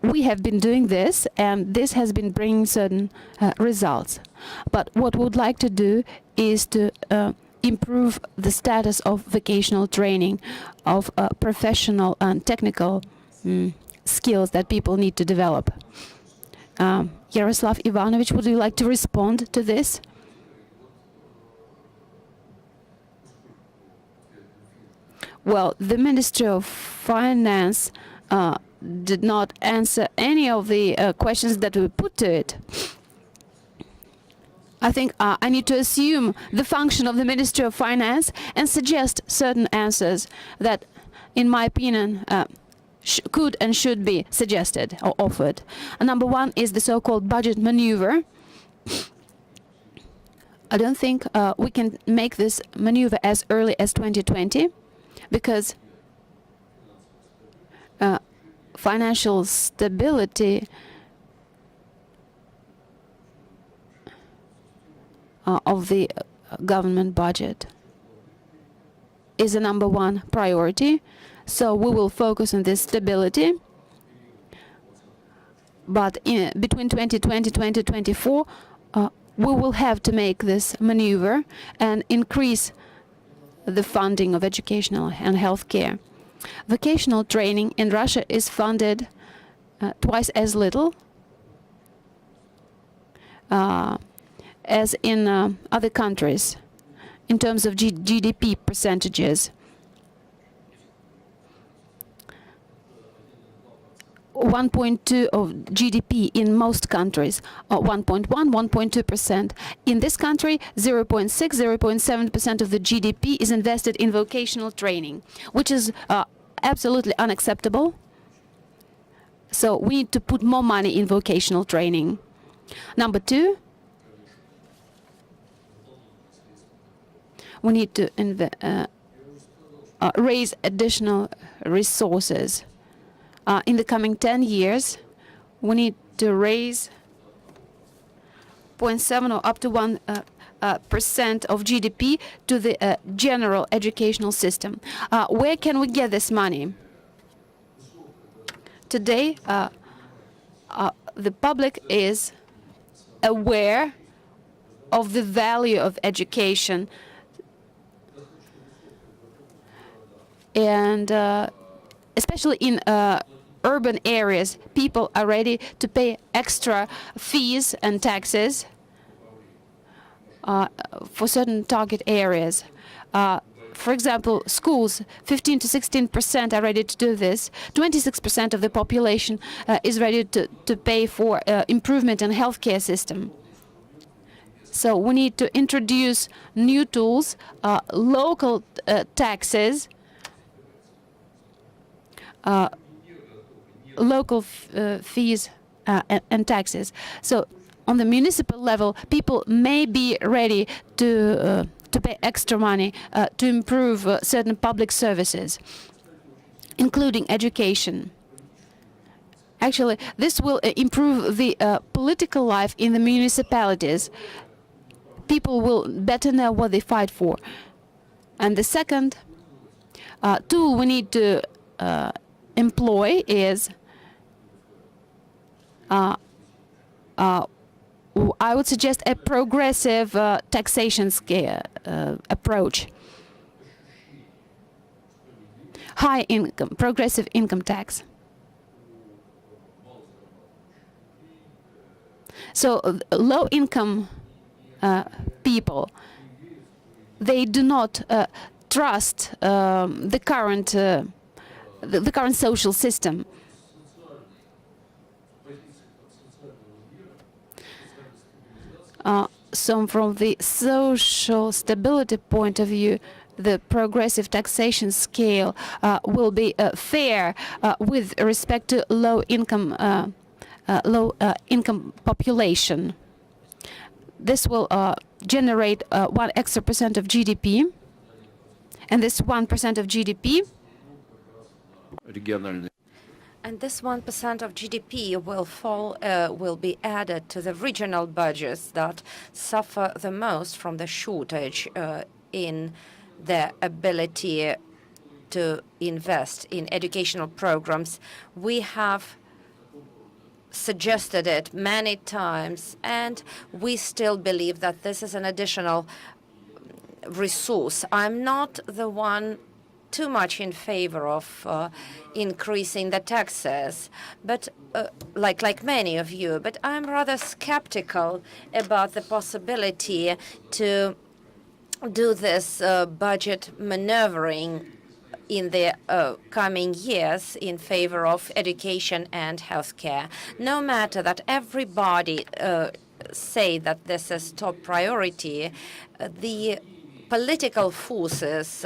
We have been doing this, and this has been bringing certain results. But what we would like to do is to improve the status of vocational training, of professional and technical skills that people need to develop. Yaroslav Ivanovich, would you like to respond to this? Well, the Ministry of Finance did not answer any of the questions that we put to it. I think I need to assume the function of the Ministry of Finance and suggest certain answers that, in my opinion, could and should be suggested or offered. Number one is the so-called budget maneuver. I don't think we can make this maneuver as early as 2020, because financial stability of the government budget is the number one priority. So we will focus on this stability. But between 2020 and 2024, we will have to make this maneuver and increase the funding of educational and healthcare. Vocational training in Russia is funded twice as little as in other countries in terms of GDP percentages. 1.2 of GDP in most countries, 1.1, 1.2%. In this country, 0.6, 0.7% of the GDP is invested in vocational training, which is absolutely unacceptable. So we need to put more money in vocational training. Number two, we need to raise additional resources. In the coming 10 years, we need to raise 0.7 or up to 1% of GDP to the general educational system. Where can we get this money? Today, the public is aware of the value of education, and especially in urban areas, people are ready to pay extra fees and taxes for certain target areas. For example, schools, 15 to 16% are ready to do this. 26% of the population is ready to pay for improvement in healthcare system. So we need to introduce new tools, local taxes, local fees and taxes. So on the municipal level, people may be ready to pay extra money to improve certain public services, including education. Actually, this will improve the political life in the municipalities. People will better know what they fight for. And the second tool we need to employ is I would suggest a progressive taxation scale approach. High income, progressive income tax. So low income people, they do not trust the current social system. So from the social stability point of view, the progressive taxation scale will be fair with respect to low income population. This will generate 1 extra % of GDP, and this 1% of GDP. And this 1% of GDP will be added to the regional budgets that suffer the most from the shortage in their ability to invest in educational programs. We have suggested it many times, and we still believe that this is an additional resource. I'm not the one too much in favor of increasing the taxes, but like many of you, but I'm rather skeptical about the possibility to do this budget maneuvering in the coming years in favor of education and healthcare. No matter that everybody say that this is top priority, the political forces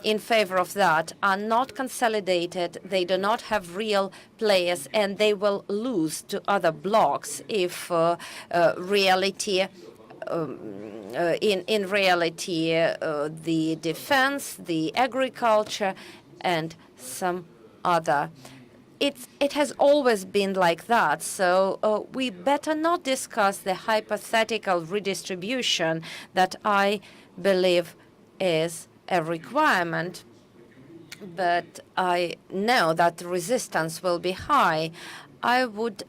in favor of that are not consolidated. They do not have real players, and they will lose to other blocs if reality. In reality, the defense, the agriculture, and some other. It has always been like that, so we better not discuss the hypothetical redistribution that I believe is a requirement. But I know that the resistance will be high. I would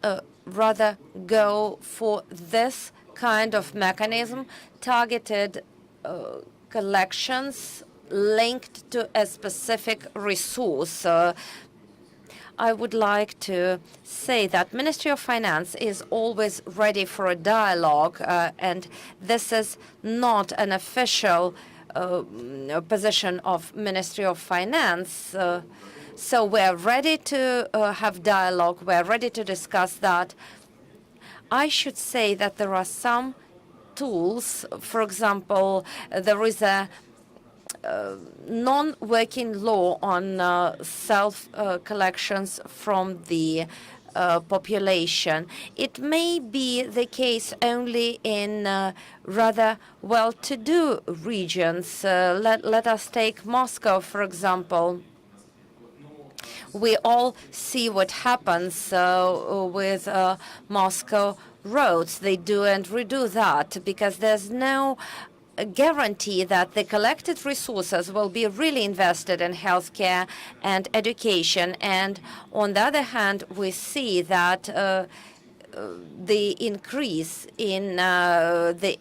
rather go for this kind of mechanism, targeted collections linked to a specific resource. I would like to say that Ministry of Finance is always ready for a dialogue, and this is not an official position of Ministry of Finance. So we're ready to have dialogue. We're ready to discuss that. I should say that there are some tools. For example, there is a non-working law on self-collections from the population. It may be the case only in rather well-to-do regions. Let us take Moscow, for example. We all see what happens with Moscow roads. They do and redo that because there's no guarantee that the collected resources will be really invested in healthcare and education. And on the other hand, we see that the increase in the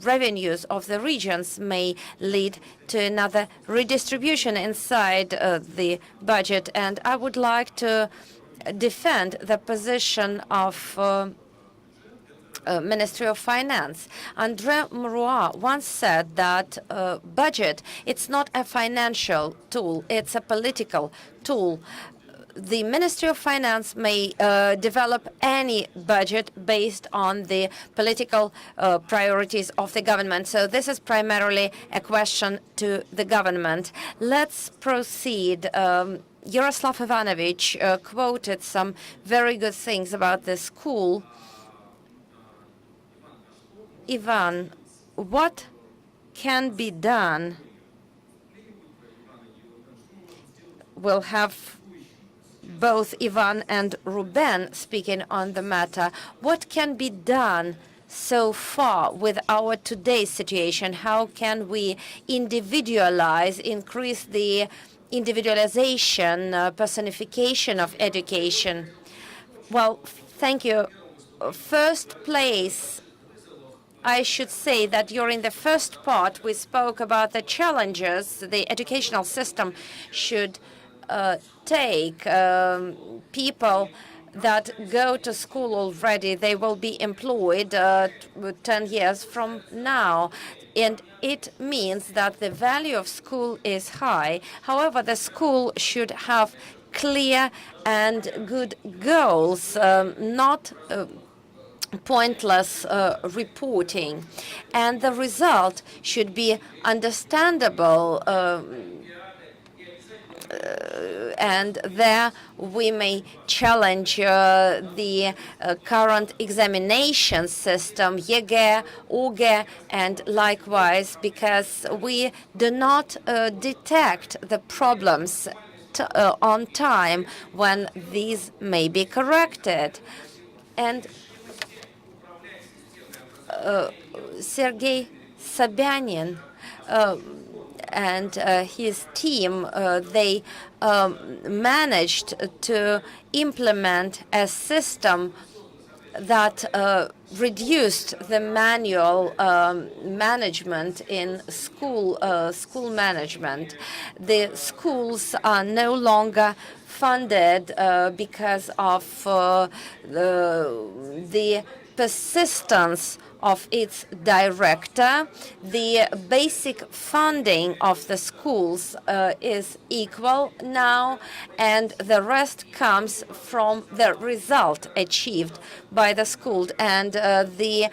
revenues of the regions may lead to another redistribution inside the budget. And I would like to defend the position of Ministry of Finance. André Maurois once said that budget, it's not a financial tool, it's a political tool. The Ministry of Finance may develop any budget based on the political priorities of the government. So this is primarily a question to the government. Let's proceed. Yaroslav Ivanovich quoted some very good things about the school. Ivan, what can be done? We'll have both Ivan and Ruben speaking on the matter. What can be done so far with our today's situation? How can we individualize, increase the individualization, personification of education? Well, thank you. First place, I should say that during the first part, we spoke about the challenges the educational system should take. People that go to school already, they will be employed 10 years from now. And it means that the value of school is high. However, the school should have clear and good goals, not pointless reporting. And the result should be understandable. And there we may challenge the current examination system, YEGE, OGE, and likewise, because we do not detect the problems on time when these may be corrected. And Sergei Sobyanin and his team, they managed to implement a system that reduced the manual management in school management. The schools are no longer funded because of the persistence of its director. The basic funding of the schools is equal now, and the rest comes from the result achieved by the school. And the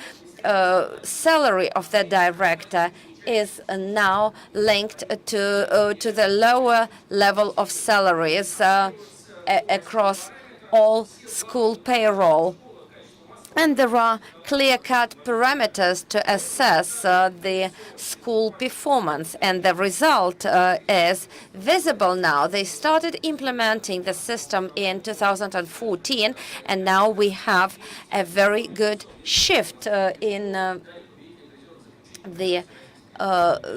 salary of the director is now linked to the lower level of salaries across all school payroll. And there are clear-cut parameters to assess the school performance, and the result is visible now. They started implementing the system in 2014, and now we have a very good shift in the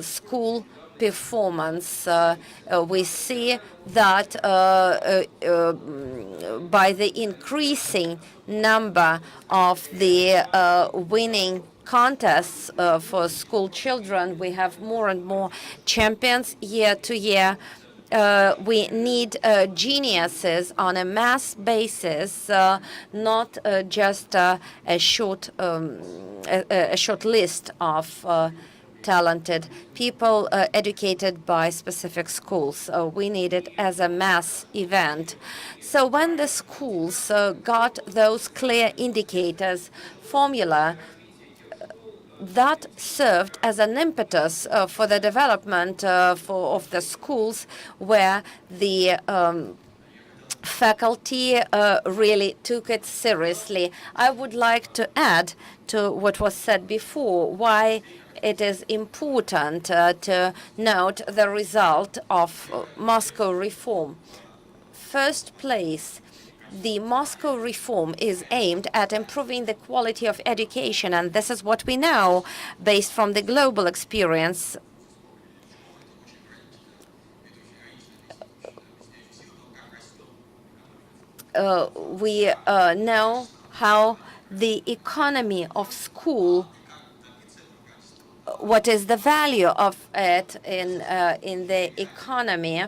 school performance. We see that by the increasing number of the winning contests for school children, we have more and more champions year to year. We need geniuses on a mass basis, not just a short list of talented people educated by specific schools. We need it as a mass event. So when the schools got those clear indicators, formula, that served as an impetus for the development of the schools, where the faculty really took it seriously. I would like to add to what was said before, why it is important to note the result of Moscow reform. First place, the Moscow reform is aimed at improving the quality of education, and this is what we know based from the global experience. We know how the economy of school, what is the value of it in the economy,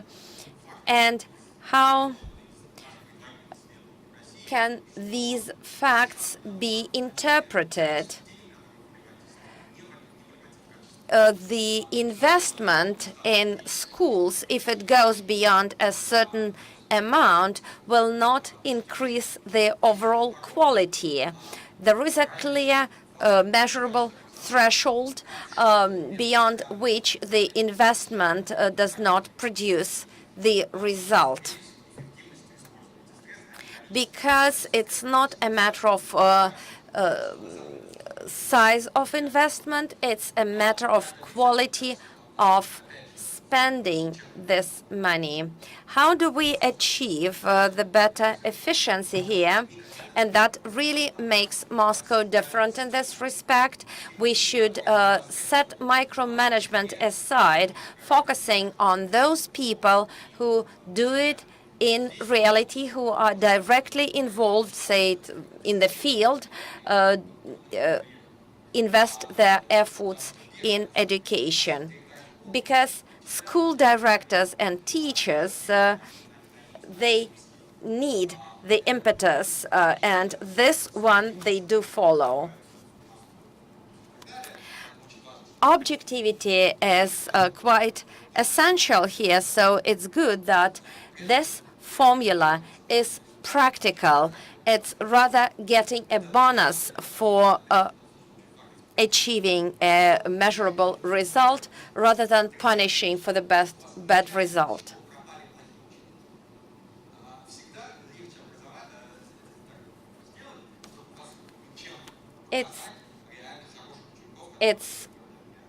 and how can these facts be interpreted. The investment in schools, if it goes beyond a certain amount, will not increase the overall quality. There is a clear, measurable threshold beyond which the investment does not produce the result. Because it's not a matter of size of investment, it's a matter of quality of spending this money. How do we achieve the better efficiency here? And that really makes Moscow different in this respect. We should set micromanagement aside, focusing on those people who do it in reality, who are directly involved, say, in the field, invest their efforts in education. Because school directors and teachers, they need the impetus, and this one they do follow. Objectivity is quite essential here, so it's good that this formula is practical. It's rather getting a bonus for achieving a measurable result rather than punishing for the bad result. It's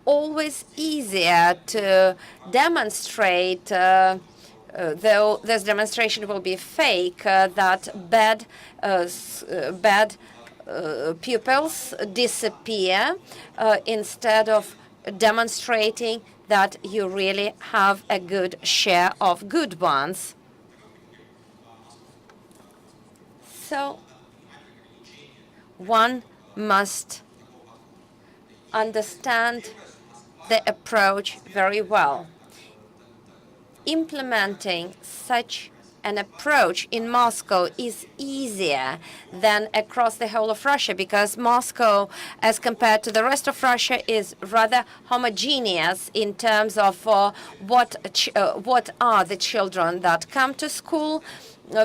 always easier to demonstrate, though this demonstration will be fake, that bad pupils disappear instead of demonstrating that you really have a good share of good ones. So one must understand the approach very well. Implementing such an approach in Moscow is easier than across the whole of Russia, because Moscow, as compared to the rest of Russia, is rather homogeneous in terms of what are the children that come to school,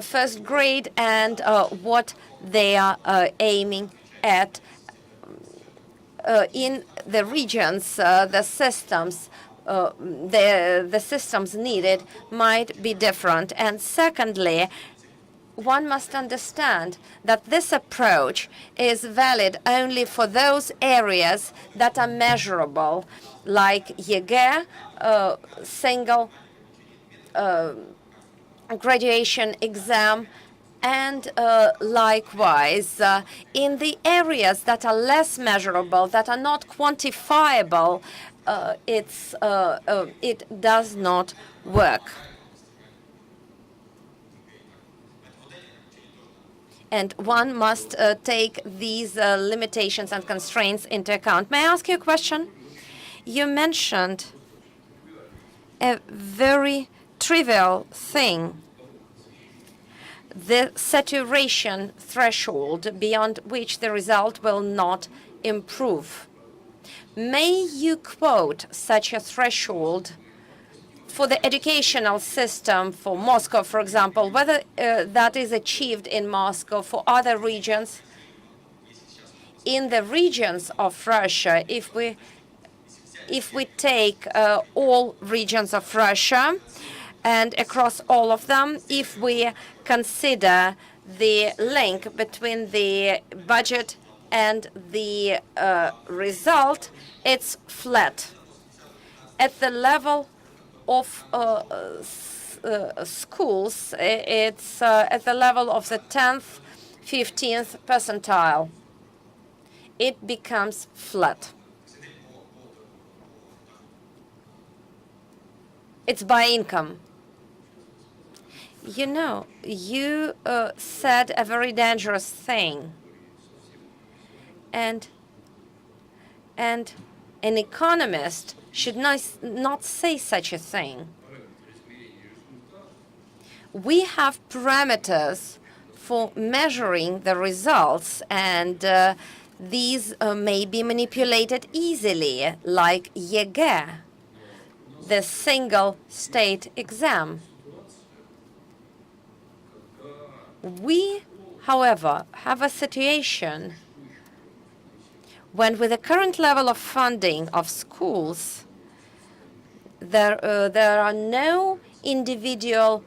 first grade, and what they are aiming at. In the regions, the systems needed might be different. And secondly, one must understand that this approach is valid only for those areas that are measurable, like YEGA, single graduation exam, and likewise, in the areas that are less measurable, that are not quantifiable, it does not work. And one must take these limitations and constraints into account. May I ask you a question? You mentioned a very trivial thing: the saturation threshold beyond which the result will not improve. May you quote such a threshold for the educational system for Moscow, for example, whether that is achieved in Moscow for other regions? In the regions of Russia, if we take all regions of Russia, and across all of them, if we consider the link between the budget and the result, it's flat. At the level of schools, it's at the level of the 10th, 15th percentile. It becomes flat. It's by income. You know, you said a very dangerous thing. And an economist should not say such a thing. We have parameters for measuring the results, and these may be manipulated easily, like YEGE, the single state exam. We, however, have a situation when, with the current level of funding of schools, there are no individual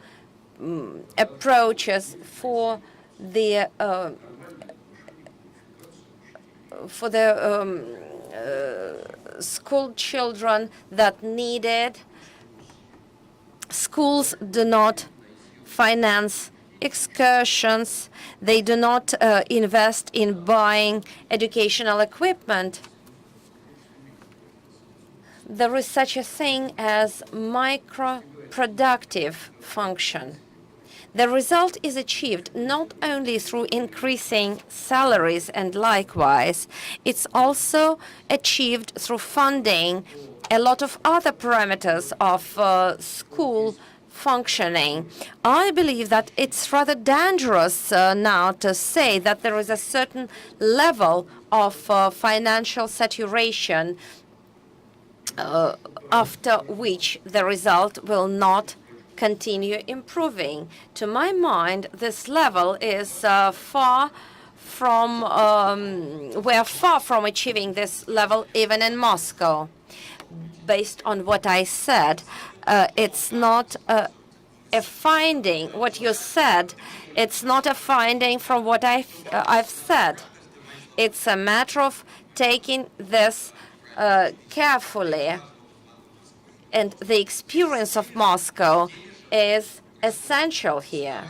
approaches for the school children that need it. Schools do not finance excursions. They do not invest in buying educational equipment. There is such a thing as micro-productive function. The result is achieved not only through increasing salaries and likewise, it's also achieved through funding a lot of other parameters of school functioning. I believe that it's rather dangerous now to say that there is a certain level of financial saturation after which the result will not continue improving. To my mind, this level is we're far from achieving this level even in Moscow. Based on what I said, it's not a finding. What you said, it's not a finding from what I've said. It's a matter of taking this carefully. And the experience of Moscow is essential here.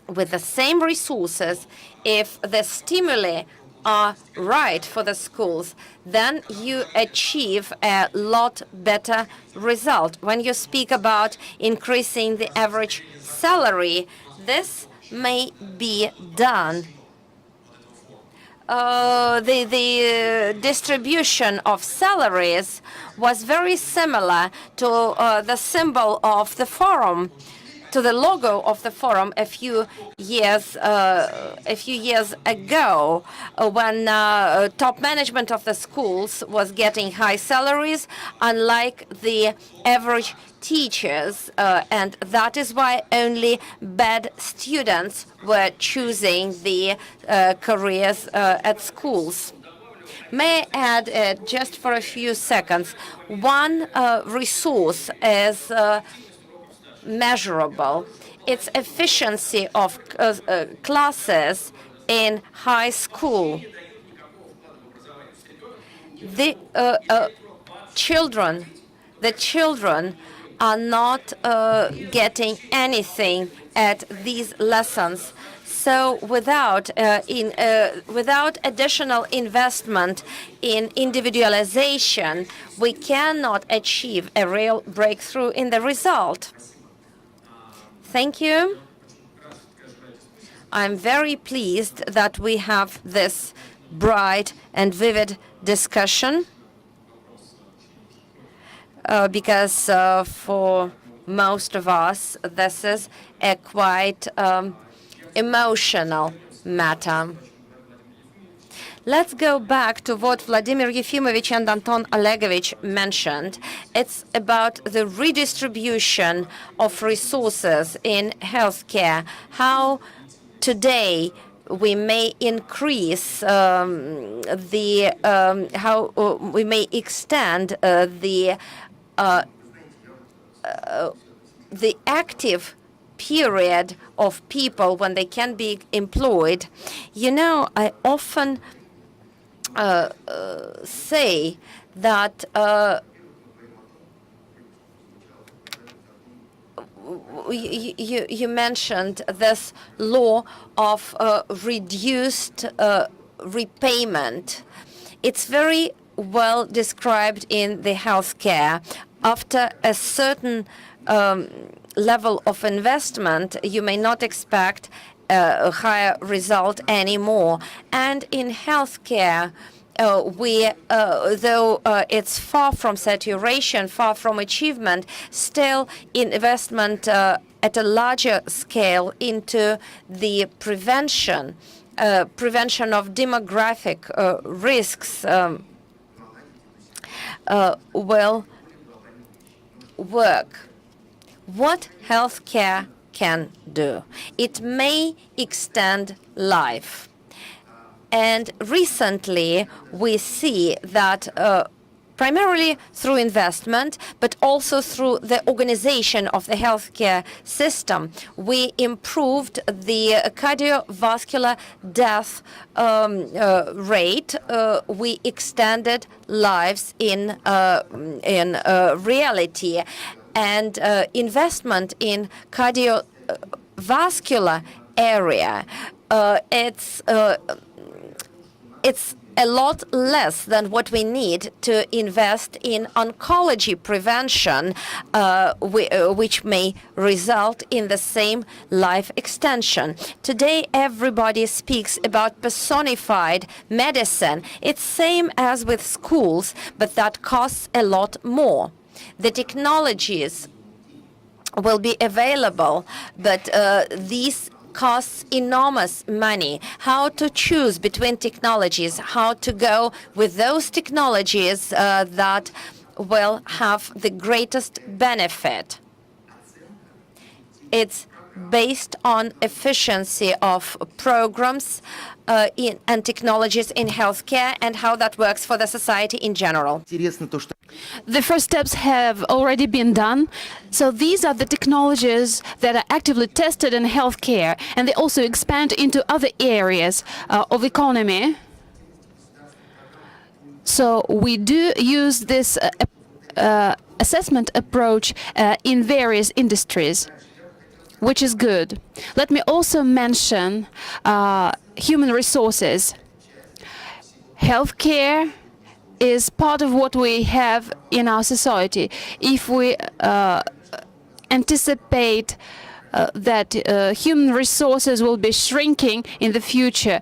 With the same resources, if the stimuli are right for the schools, then you achieve a lot better result. When you speak about increasing the average salary, this may be done. The distribution of salaries was very similar to the symbol of the forum, to the logo of the forum a few years ago, when top management of the schools was getting high salaries, unlike the average teachers, and that is why only bad students were choosing the careers at schools. May I add, just for a few seconds, one resource is measurable. It's efficiency of classes in high school. The children are not getting anything at these lessons. So without additional investment in individualization, we cannot achieve a real breakthrough in the result. Thank you. I'm very pleased that we have this bright and vivid discussion because for most of us, this is a quite emotional matter. Let's go back to what Vladimir Yefimovich and Anton Olegovich mentioned. It's about the redistribution of resources in healthcare, how today we may increase how we may extend the active period of people when they can be employed. You know, I often say that you mentioned this law of reduced repayment. It's very well described in the healthcare. After a certain level of investment, you may not expect a higher result anymore. And in healthcare, though it's far from saturation, far from achievement, still investment at a larger scale into the prevention of demographic risks will work. What healthcare can do? It may extend life. And recently, we see that primarily through investment, but also through the organization of the healthcare system, we improved the cardiovascular death rate. We extended lives in reality, and investment in cardiovascular area. It's a lot less than what we need to invest in oncology prevention, which may result in the same life extension. Today, everybody speaks about personified medicine. It's same as with schools, but that costs a lot more. The technologies will be available, but these costs enormous money. How to choose between technologies, how to go with those technologies that will have the greatest benefit. It's based on efficiency of programs and technologies in healthcare and how that works for the society in general. The first steps have already been done. So these are the technologies that are actively tested in healthcare, and they also expand into other areas of economy. So we do use this assessment approach in various industries, which is good. Let me also mention human resources. Healthcare is part of what we have in our society. If we anticipate that human resources will be shrinking in the future,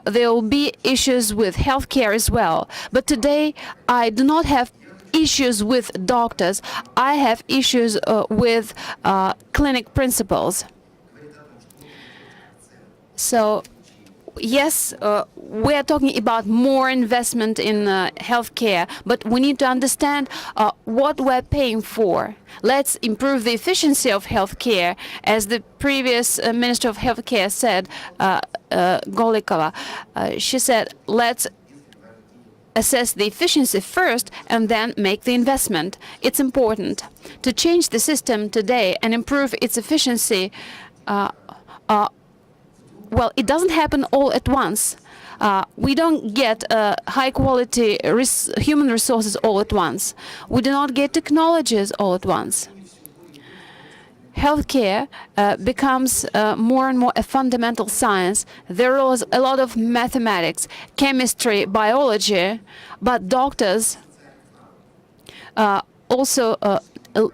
there will be issues with healthcare as well. But today, I do not have issues with doctors. I have issues with clinic principals. So yes, we are talking about more investment in healthcare, but we need to understand what we're paying for. Let's improve the efficiency of healthcare, as the previous Minister of Healthcare said, Golikova. She said, let's assess the efficiency first and then make the investment. It's important to change the system today and improve its efficiency. Well, it doesn't happen all at once. We don't get high-quality human resources all at once. We do not get technologies all at once. Healthcare becomes more and more a fundamental science. There is a lot of mathematics, chemistry, biology, but doctors also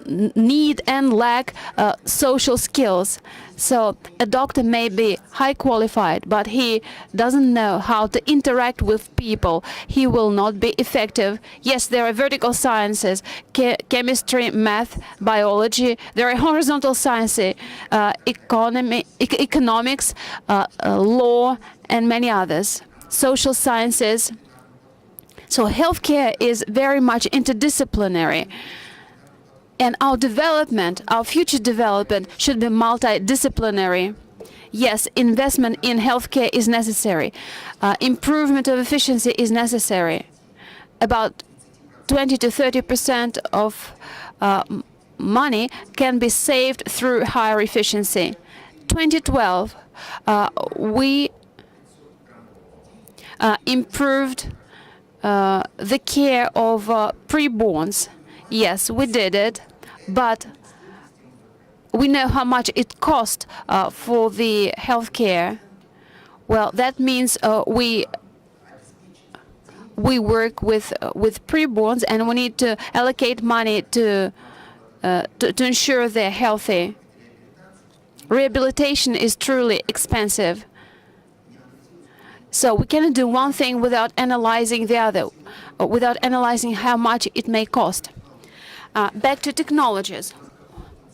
need and lack social skills. So a doctor may be high qualified, but he doesn't know how to interact with people. He will not be effective. Yes, there are vertical sciences, chemistry, math, biology. There are horizontal sciences, economics, law, and many others. Social sciences. So healthcare is very much interdisciplinary. And our development, our future development, should be multidisciplinary. Yes, investment in healthcare is necessary. Improvement of efficiency is necessary. About 20 to 30% of money can be saved through higher efficiency. 2012, we improved the care of preborns. Yes, we did it, but we know how much it costs for the healthcare. Well, that means we work with preborns, and we need to allocate money to ensure they're healthy. Rehabilitation is truly expensive. So we cannot do one thing without analyzing the other, without analyzing how much it may cost. Back to technologies.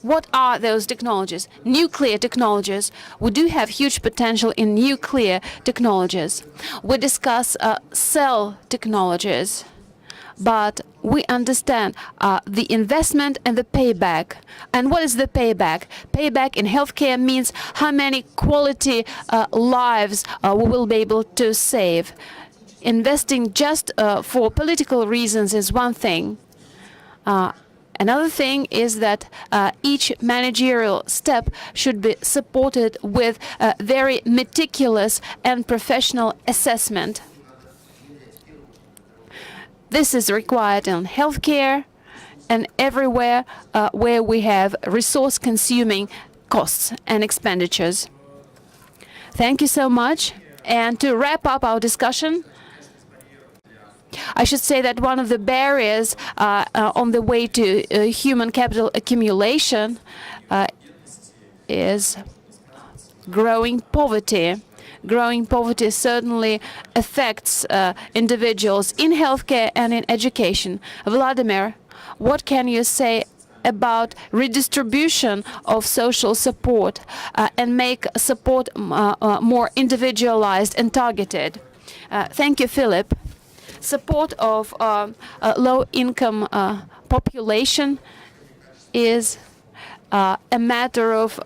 What are those technologies? Nuclear technologies. We do have huge potential in nuclear technologies. We discuss cell technologies, but we understand the investment and the payback. And what is the payback? Payback in healthcare means how many quality lives we will be able to save. Investing just for political reasons is one thing. Another thing is that each managerial step should be supported with very meticulous and professional assessment. This is required in healthcare and everywhere where we have resource-consuming costs and expenditures. Thank you so much. And to wrap up our discussion, I should say that one of the barriers on the way to human capital accumulation is growing poverty. Growing poverty certainly affects individuals in healthcare and in education. Vladimir, what can you say about redistribution of social support and make support more individualized and targeted? Thank you, Philip. Support of low-income population is a matter of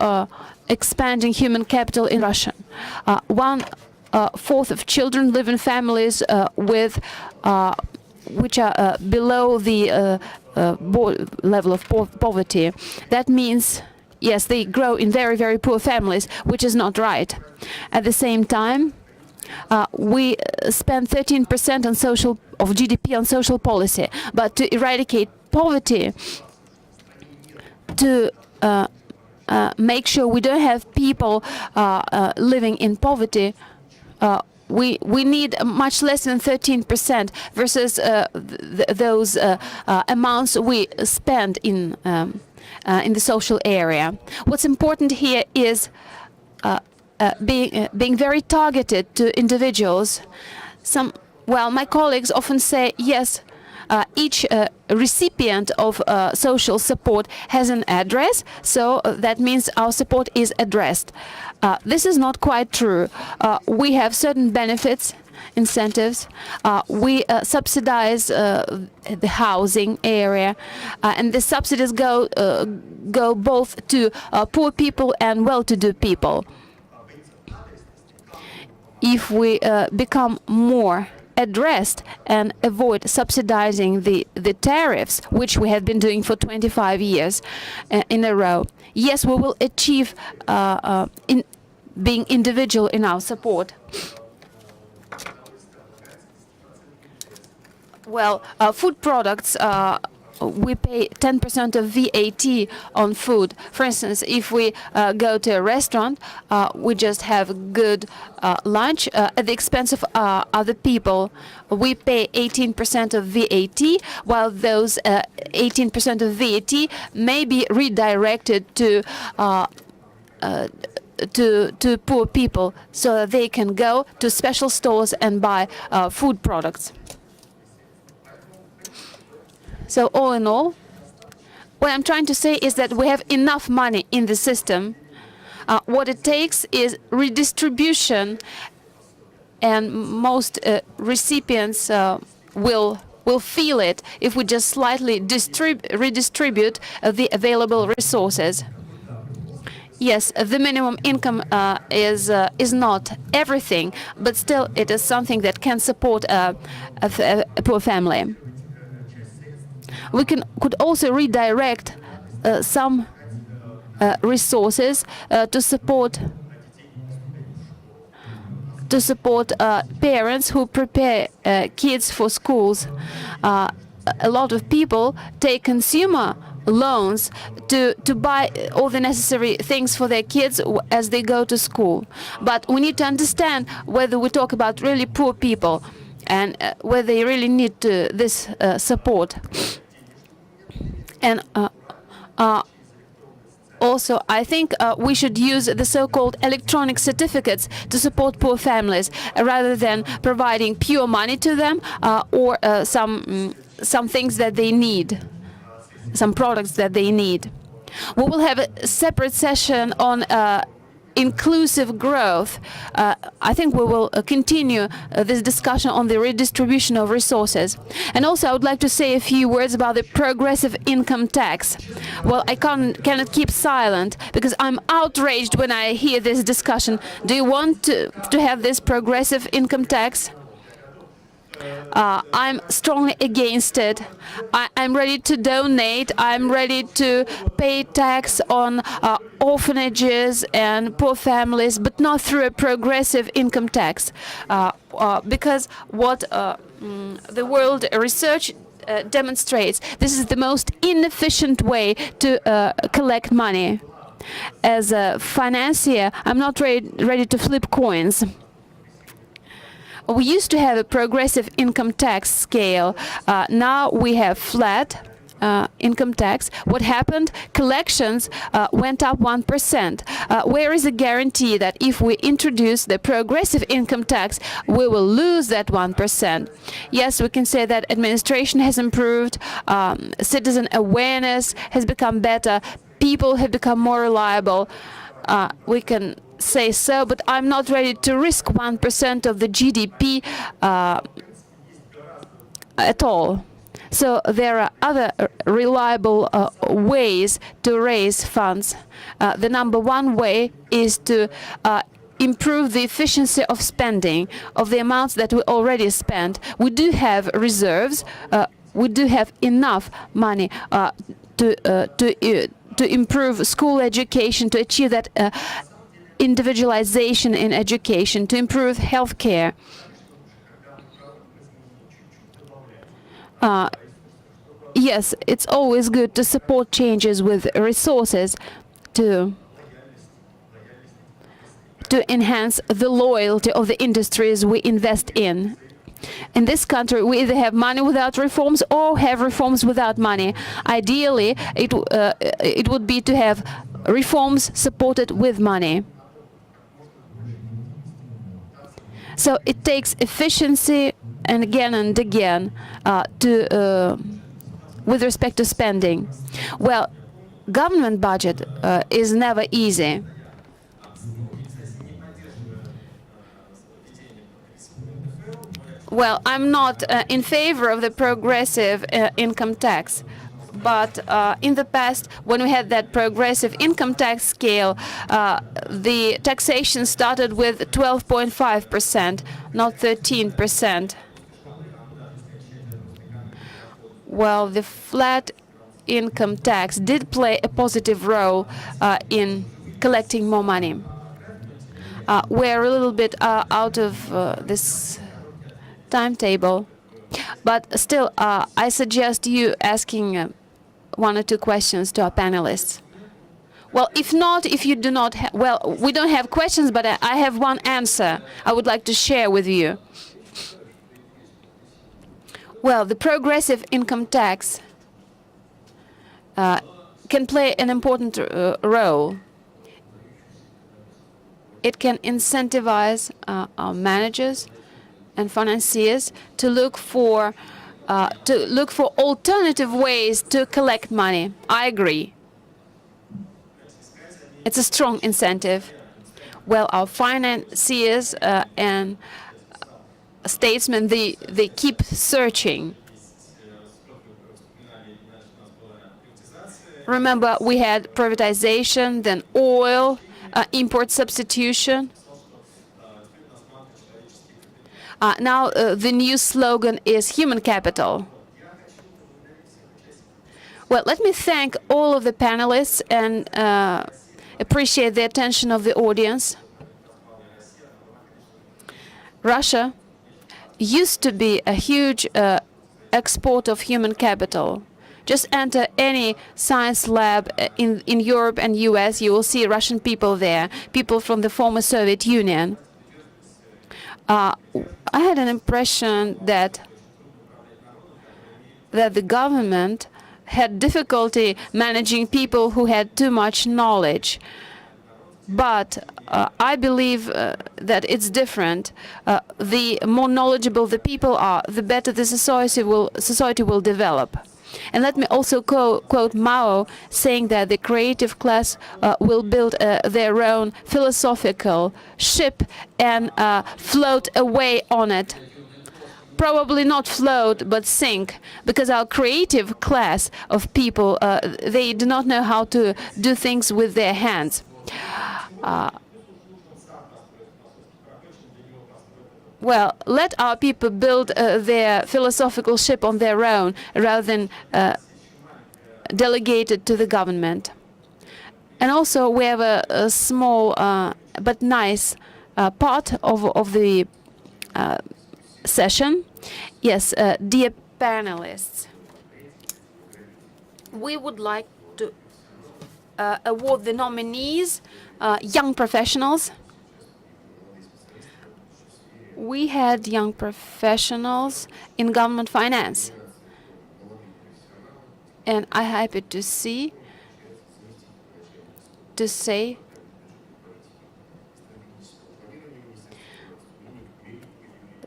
expanding human capital in Russia. 1/4 of children live in families which are below the level of poverty. That means, yes, they grow in very, very poor families, which is not right. At the same time, we spend 13% of GDP on social policy, but to eradicate poverty, to make sure we don't have people living in poverty, we need much less than 13% versus those amounts we spend in the social area. What's important here is being very targeted to individuals. My colleagues often say, yes, each recipient of social support has an address, so that means our support is addressed. This is not quite true. We have certain benefits, incentives. We subsidize the housing area, and the subsidies go both to poor people and well-to-do people. If we become more addressed and avoid subsidizing the tariffs, which we have been doing for 25 years in a row, yes, we will achieve in being individual in our support. Well, food products, we pay 10% of VAT on food. For instance, if we go to a restaurant, we just have good lunch at the expense of other people. We pay 18% of VAT, while those 18% of VAT may be redirected to poor people, so that they can go to special stores and buy food products. So all in all, what I'm trying to say is that we have enough money in the system. What it takes is redistribution, and most recipients will feel it if we just slightly redistribute the available resources. Yes, the minimum income is not everything, but still it is something that can support a poor family. We could also redirect some resources to support parents who prepare kids for schools. A lot of people take consumer loans to buy all the necessary things for their kids as they go to school. But we need to understand whether we talk about really poor people and whether they really need this support. And also, I think we should use the so-called electronic certificates to support poor families rather than providing pure money to them or some things that they need, some products that they need. We will have a separate session on inclusive growth. I think we will continue this discussion on the redistribution of resources. And also I would like to say a few words about the progressive income tax. Well, I cannot keep silent because I'm outraged when I hear this discussion. Do you want to have this progressive income tax? I'm strongly against it. I'm ready to donate. I'm ready to pay tax on orphanages and poor families, but not through a progressive income tax. Because what the world research demonstrates, this is the most inefficient way to collect money. As a financier, I'm not ready to flip coins. We used to have a progressive income tax scale. Now we have flat income tax. What happened? Collections went up 1%. Where is the guarantee that if we introduce the progressive income tax, we will lose that 1%? Yes, we can say that administration has improved, citizen awareness has become better, people have become more reliable. We can say so, but I'm not ready to risk 1% of the GDP at all. So there are other reliable ways to raise funds. The number one way is to improve the efficiency of spending, of the amounts that we already spent. We do have reserves. We do have enough money to improve school education, to achieve that individualization in education, to improve healthcare. Yes, it's always good to support changes with resources to enhance the loyalty of the industries we invest in. In this country, we either have money without reforms or have reforms without money. Ideally, it would be to have reforms supported with money. So it takes efficiency and again with respect to spending. Well, government budget is never easy. Well, I'm not in favor of the progressive income tax. But in the past, when we had that progressive income tax scale, the taxation started with 12.5%, not 13%. Well, the flat income tax did play a positive role in collecting more money. We're a little bit out of this timetable, but still, I suggest you asking one or two questions to our panelists. Well, if you do not well, we don't have questions, but I have one answer I would like to share with you. Well, the progressive income tax can play an important role. It can incentivize our managers and financiers to look for alternative ways to collect money. I agree. It's a strong incentive. Well, our financiers and statesmen, they keep searching. Remember, we had privatization, then oil, import substitution. Now the new slogan is human capital. Well, let me thank all of the panelists and appreciate the attention of the audience. Russia used to be a huge exporter of human capital. Just enter any science lab in Europe and US, you will see Russian people there, people from the former Soviet Union. I had an impression that the government had difficulty managing people who had too much knowledge. But I believe that it's different. The more knowledgeable the people are, the better the society will develop. And let me also quote Mao, saying that the creative class will build their own philosophical ship and float away on it. Probably not float, but sink, because our creative class of people, they do not know how to do things with their hands. Well, let our people build their philosophical ship on their own rather than delegate it to the government. And also we have a small but nice part of the session. Yes, dear panelists, we would like to award the nominees, young professionals. We had young professionals in government finance, and I'm happy to say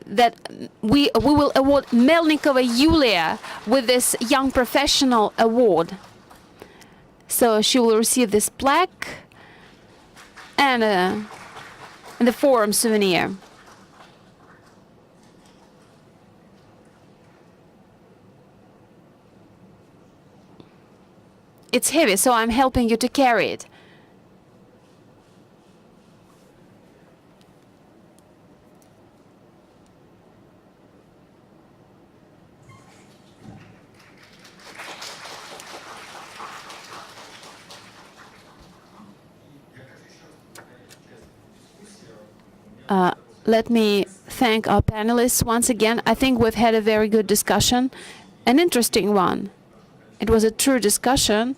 that we will award Melnikova Yulia with this young professional award. So she will receive this plaque and the forum souvenir. It's heavy, so I'm helping you to carry it. Let me thank our panelists once again. I think we've had a very good discussion, an interesting one. It was a true discussion,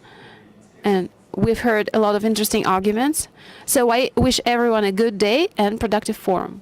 and we've heard a lot of interesting arguments. So I wish everyone a good day and productive forum.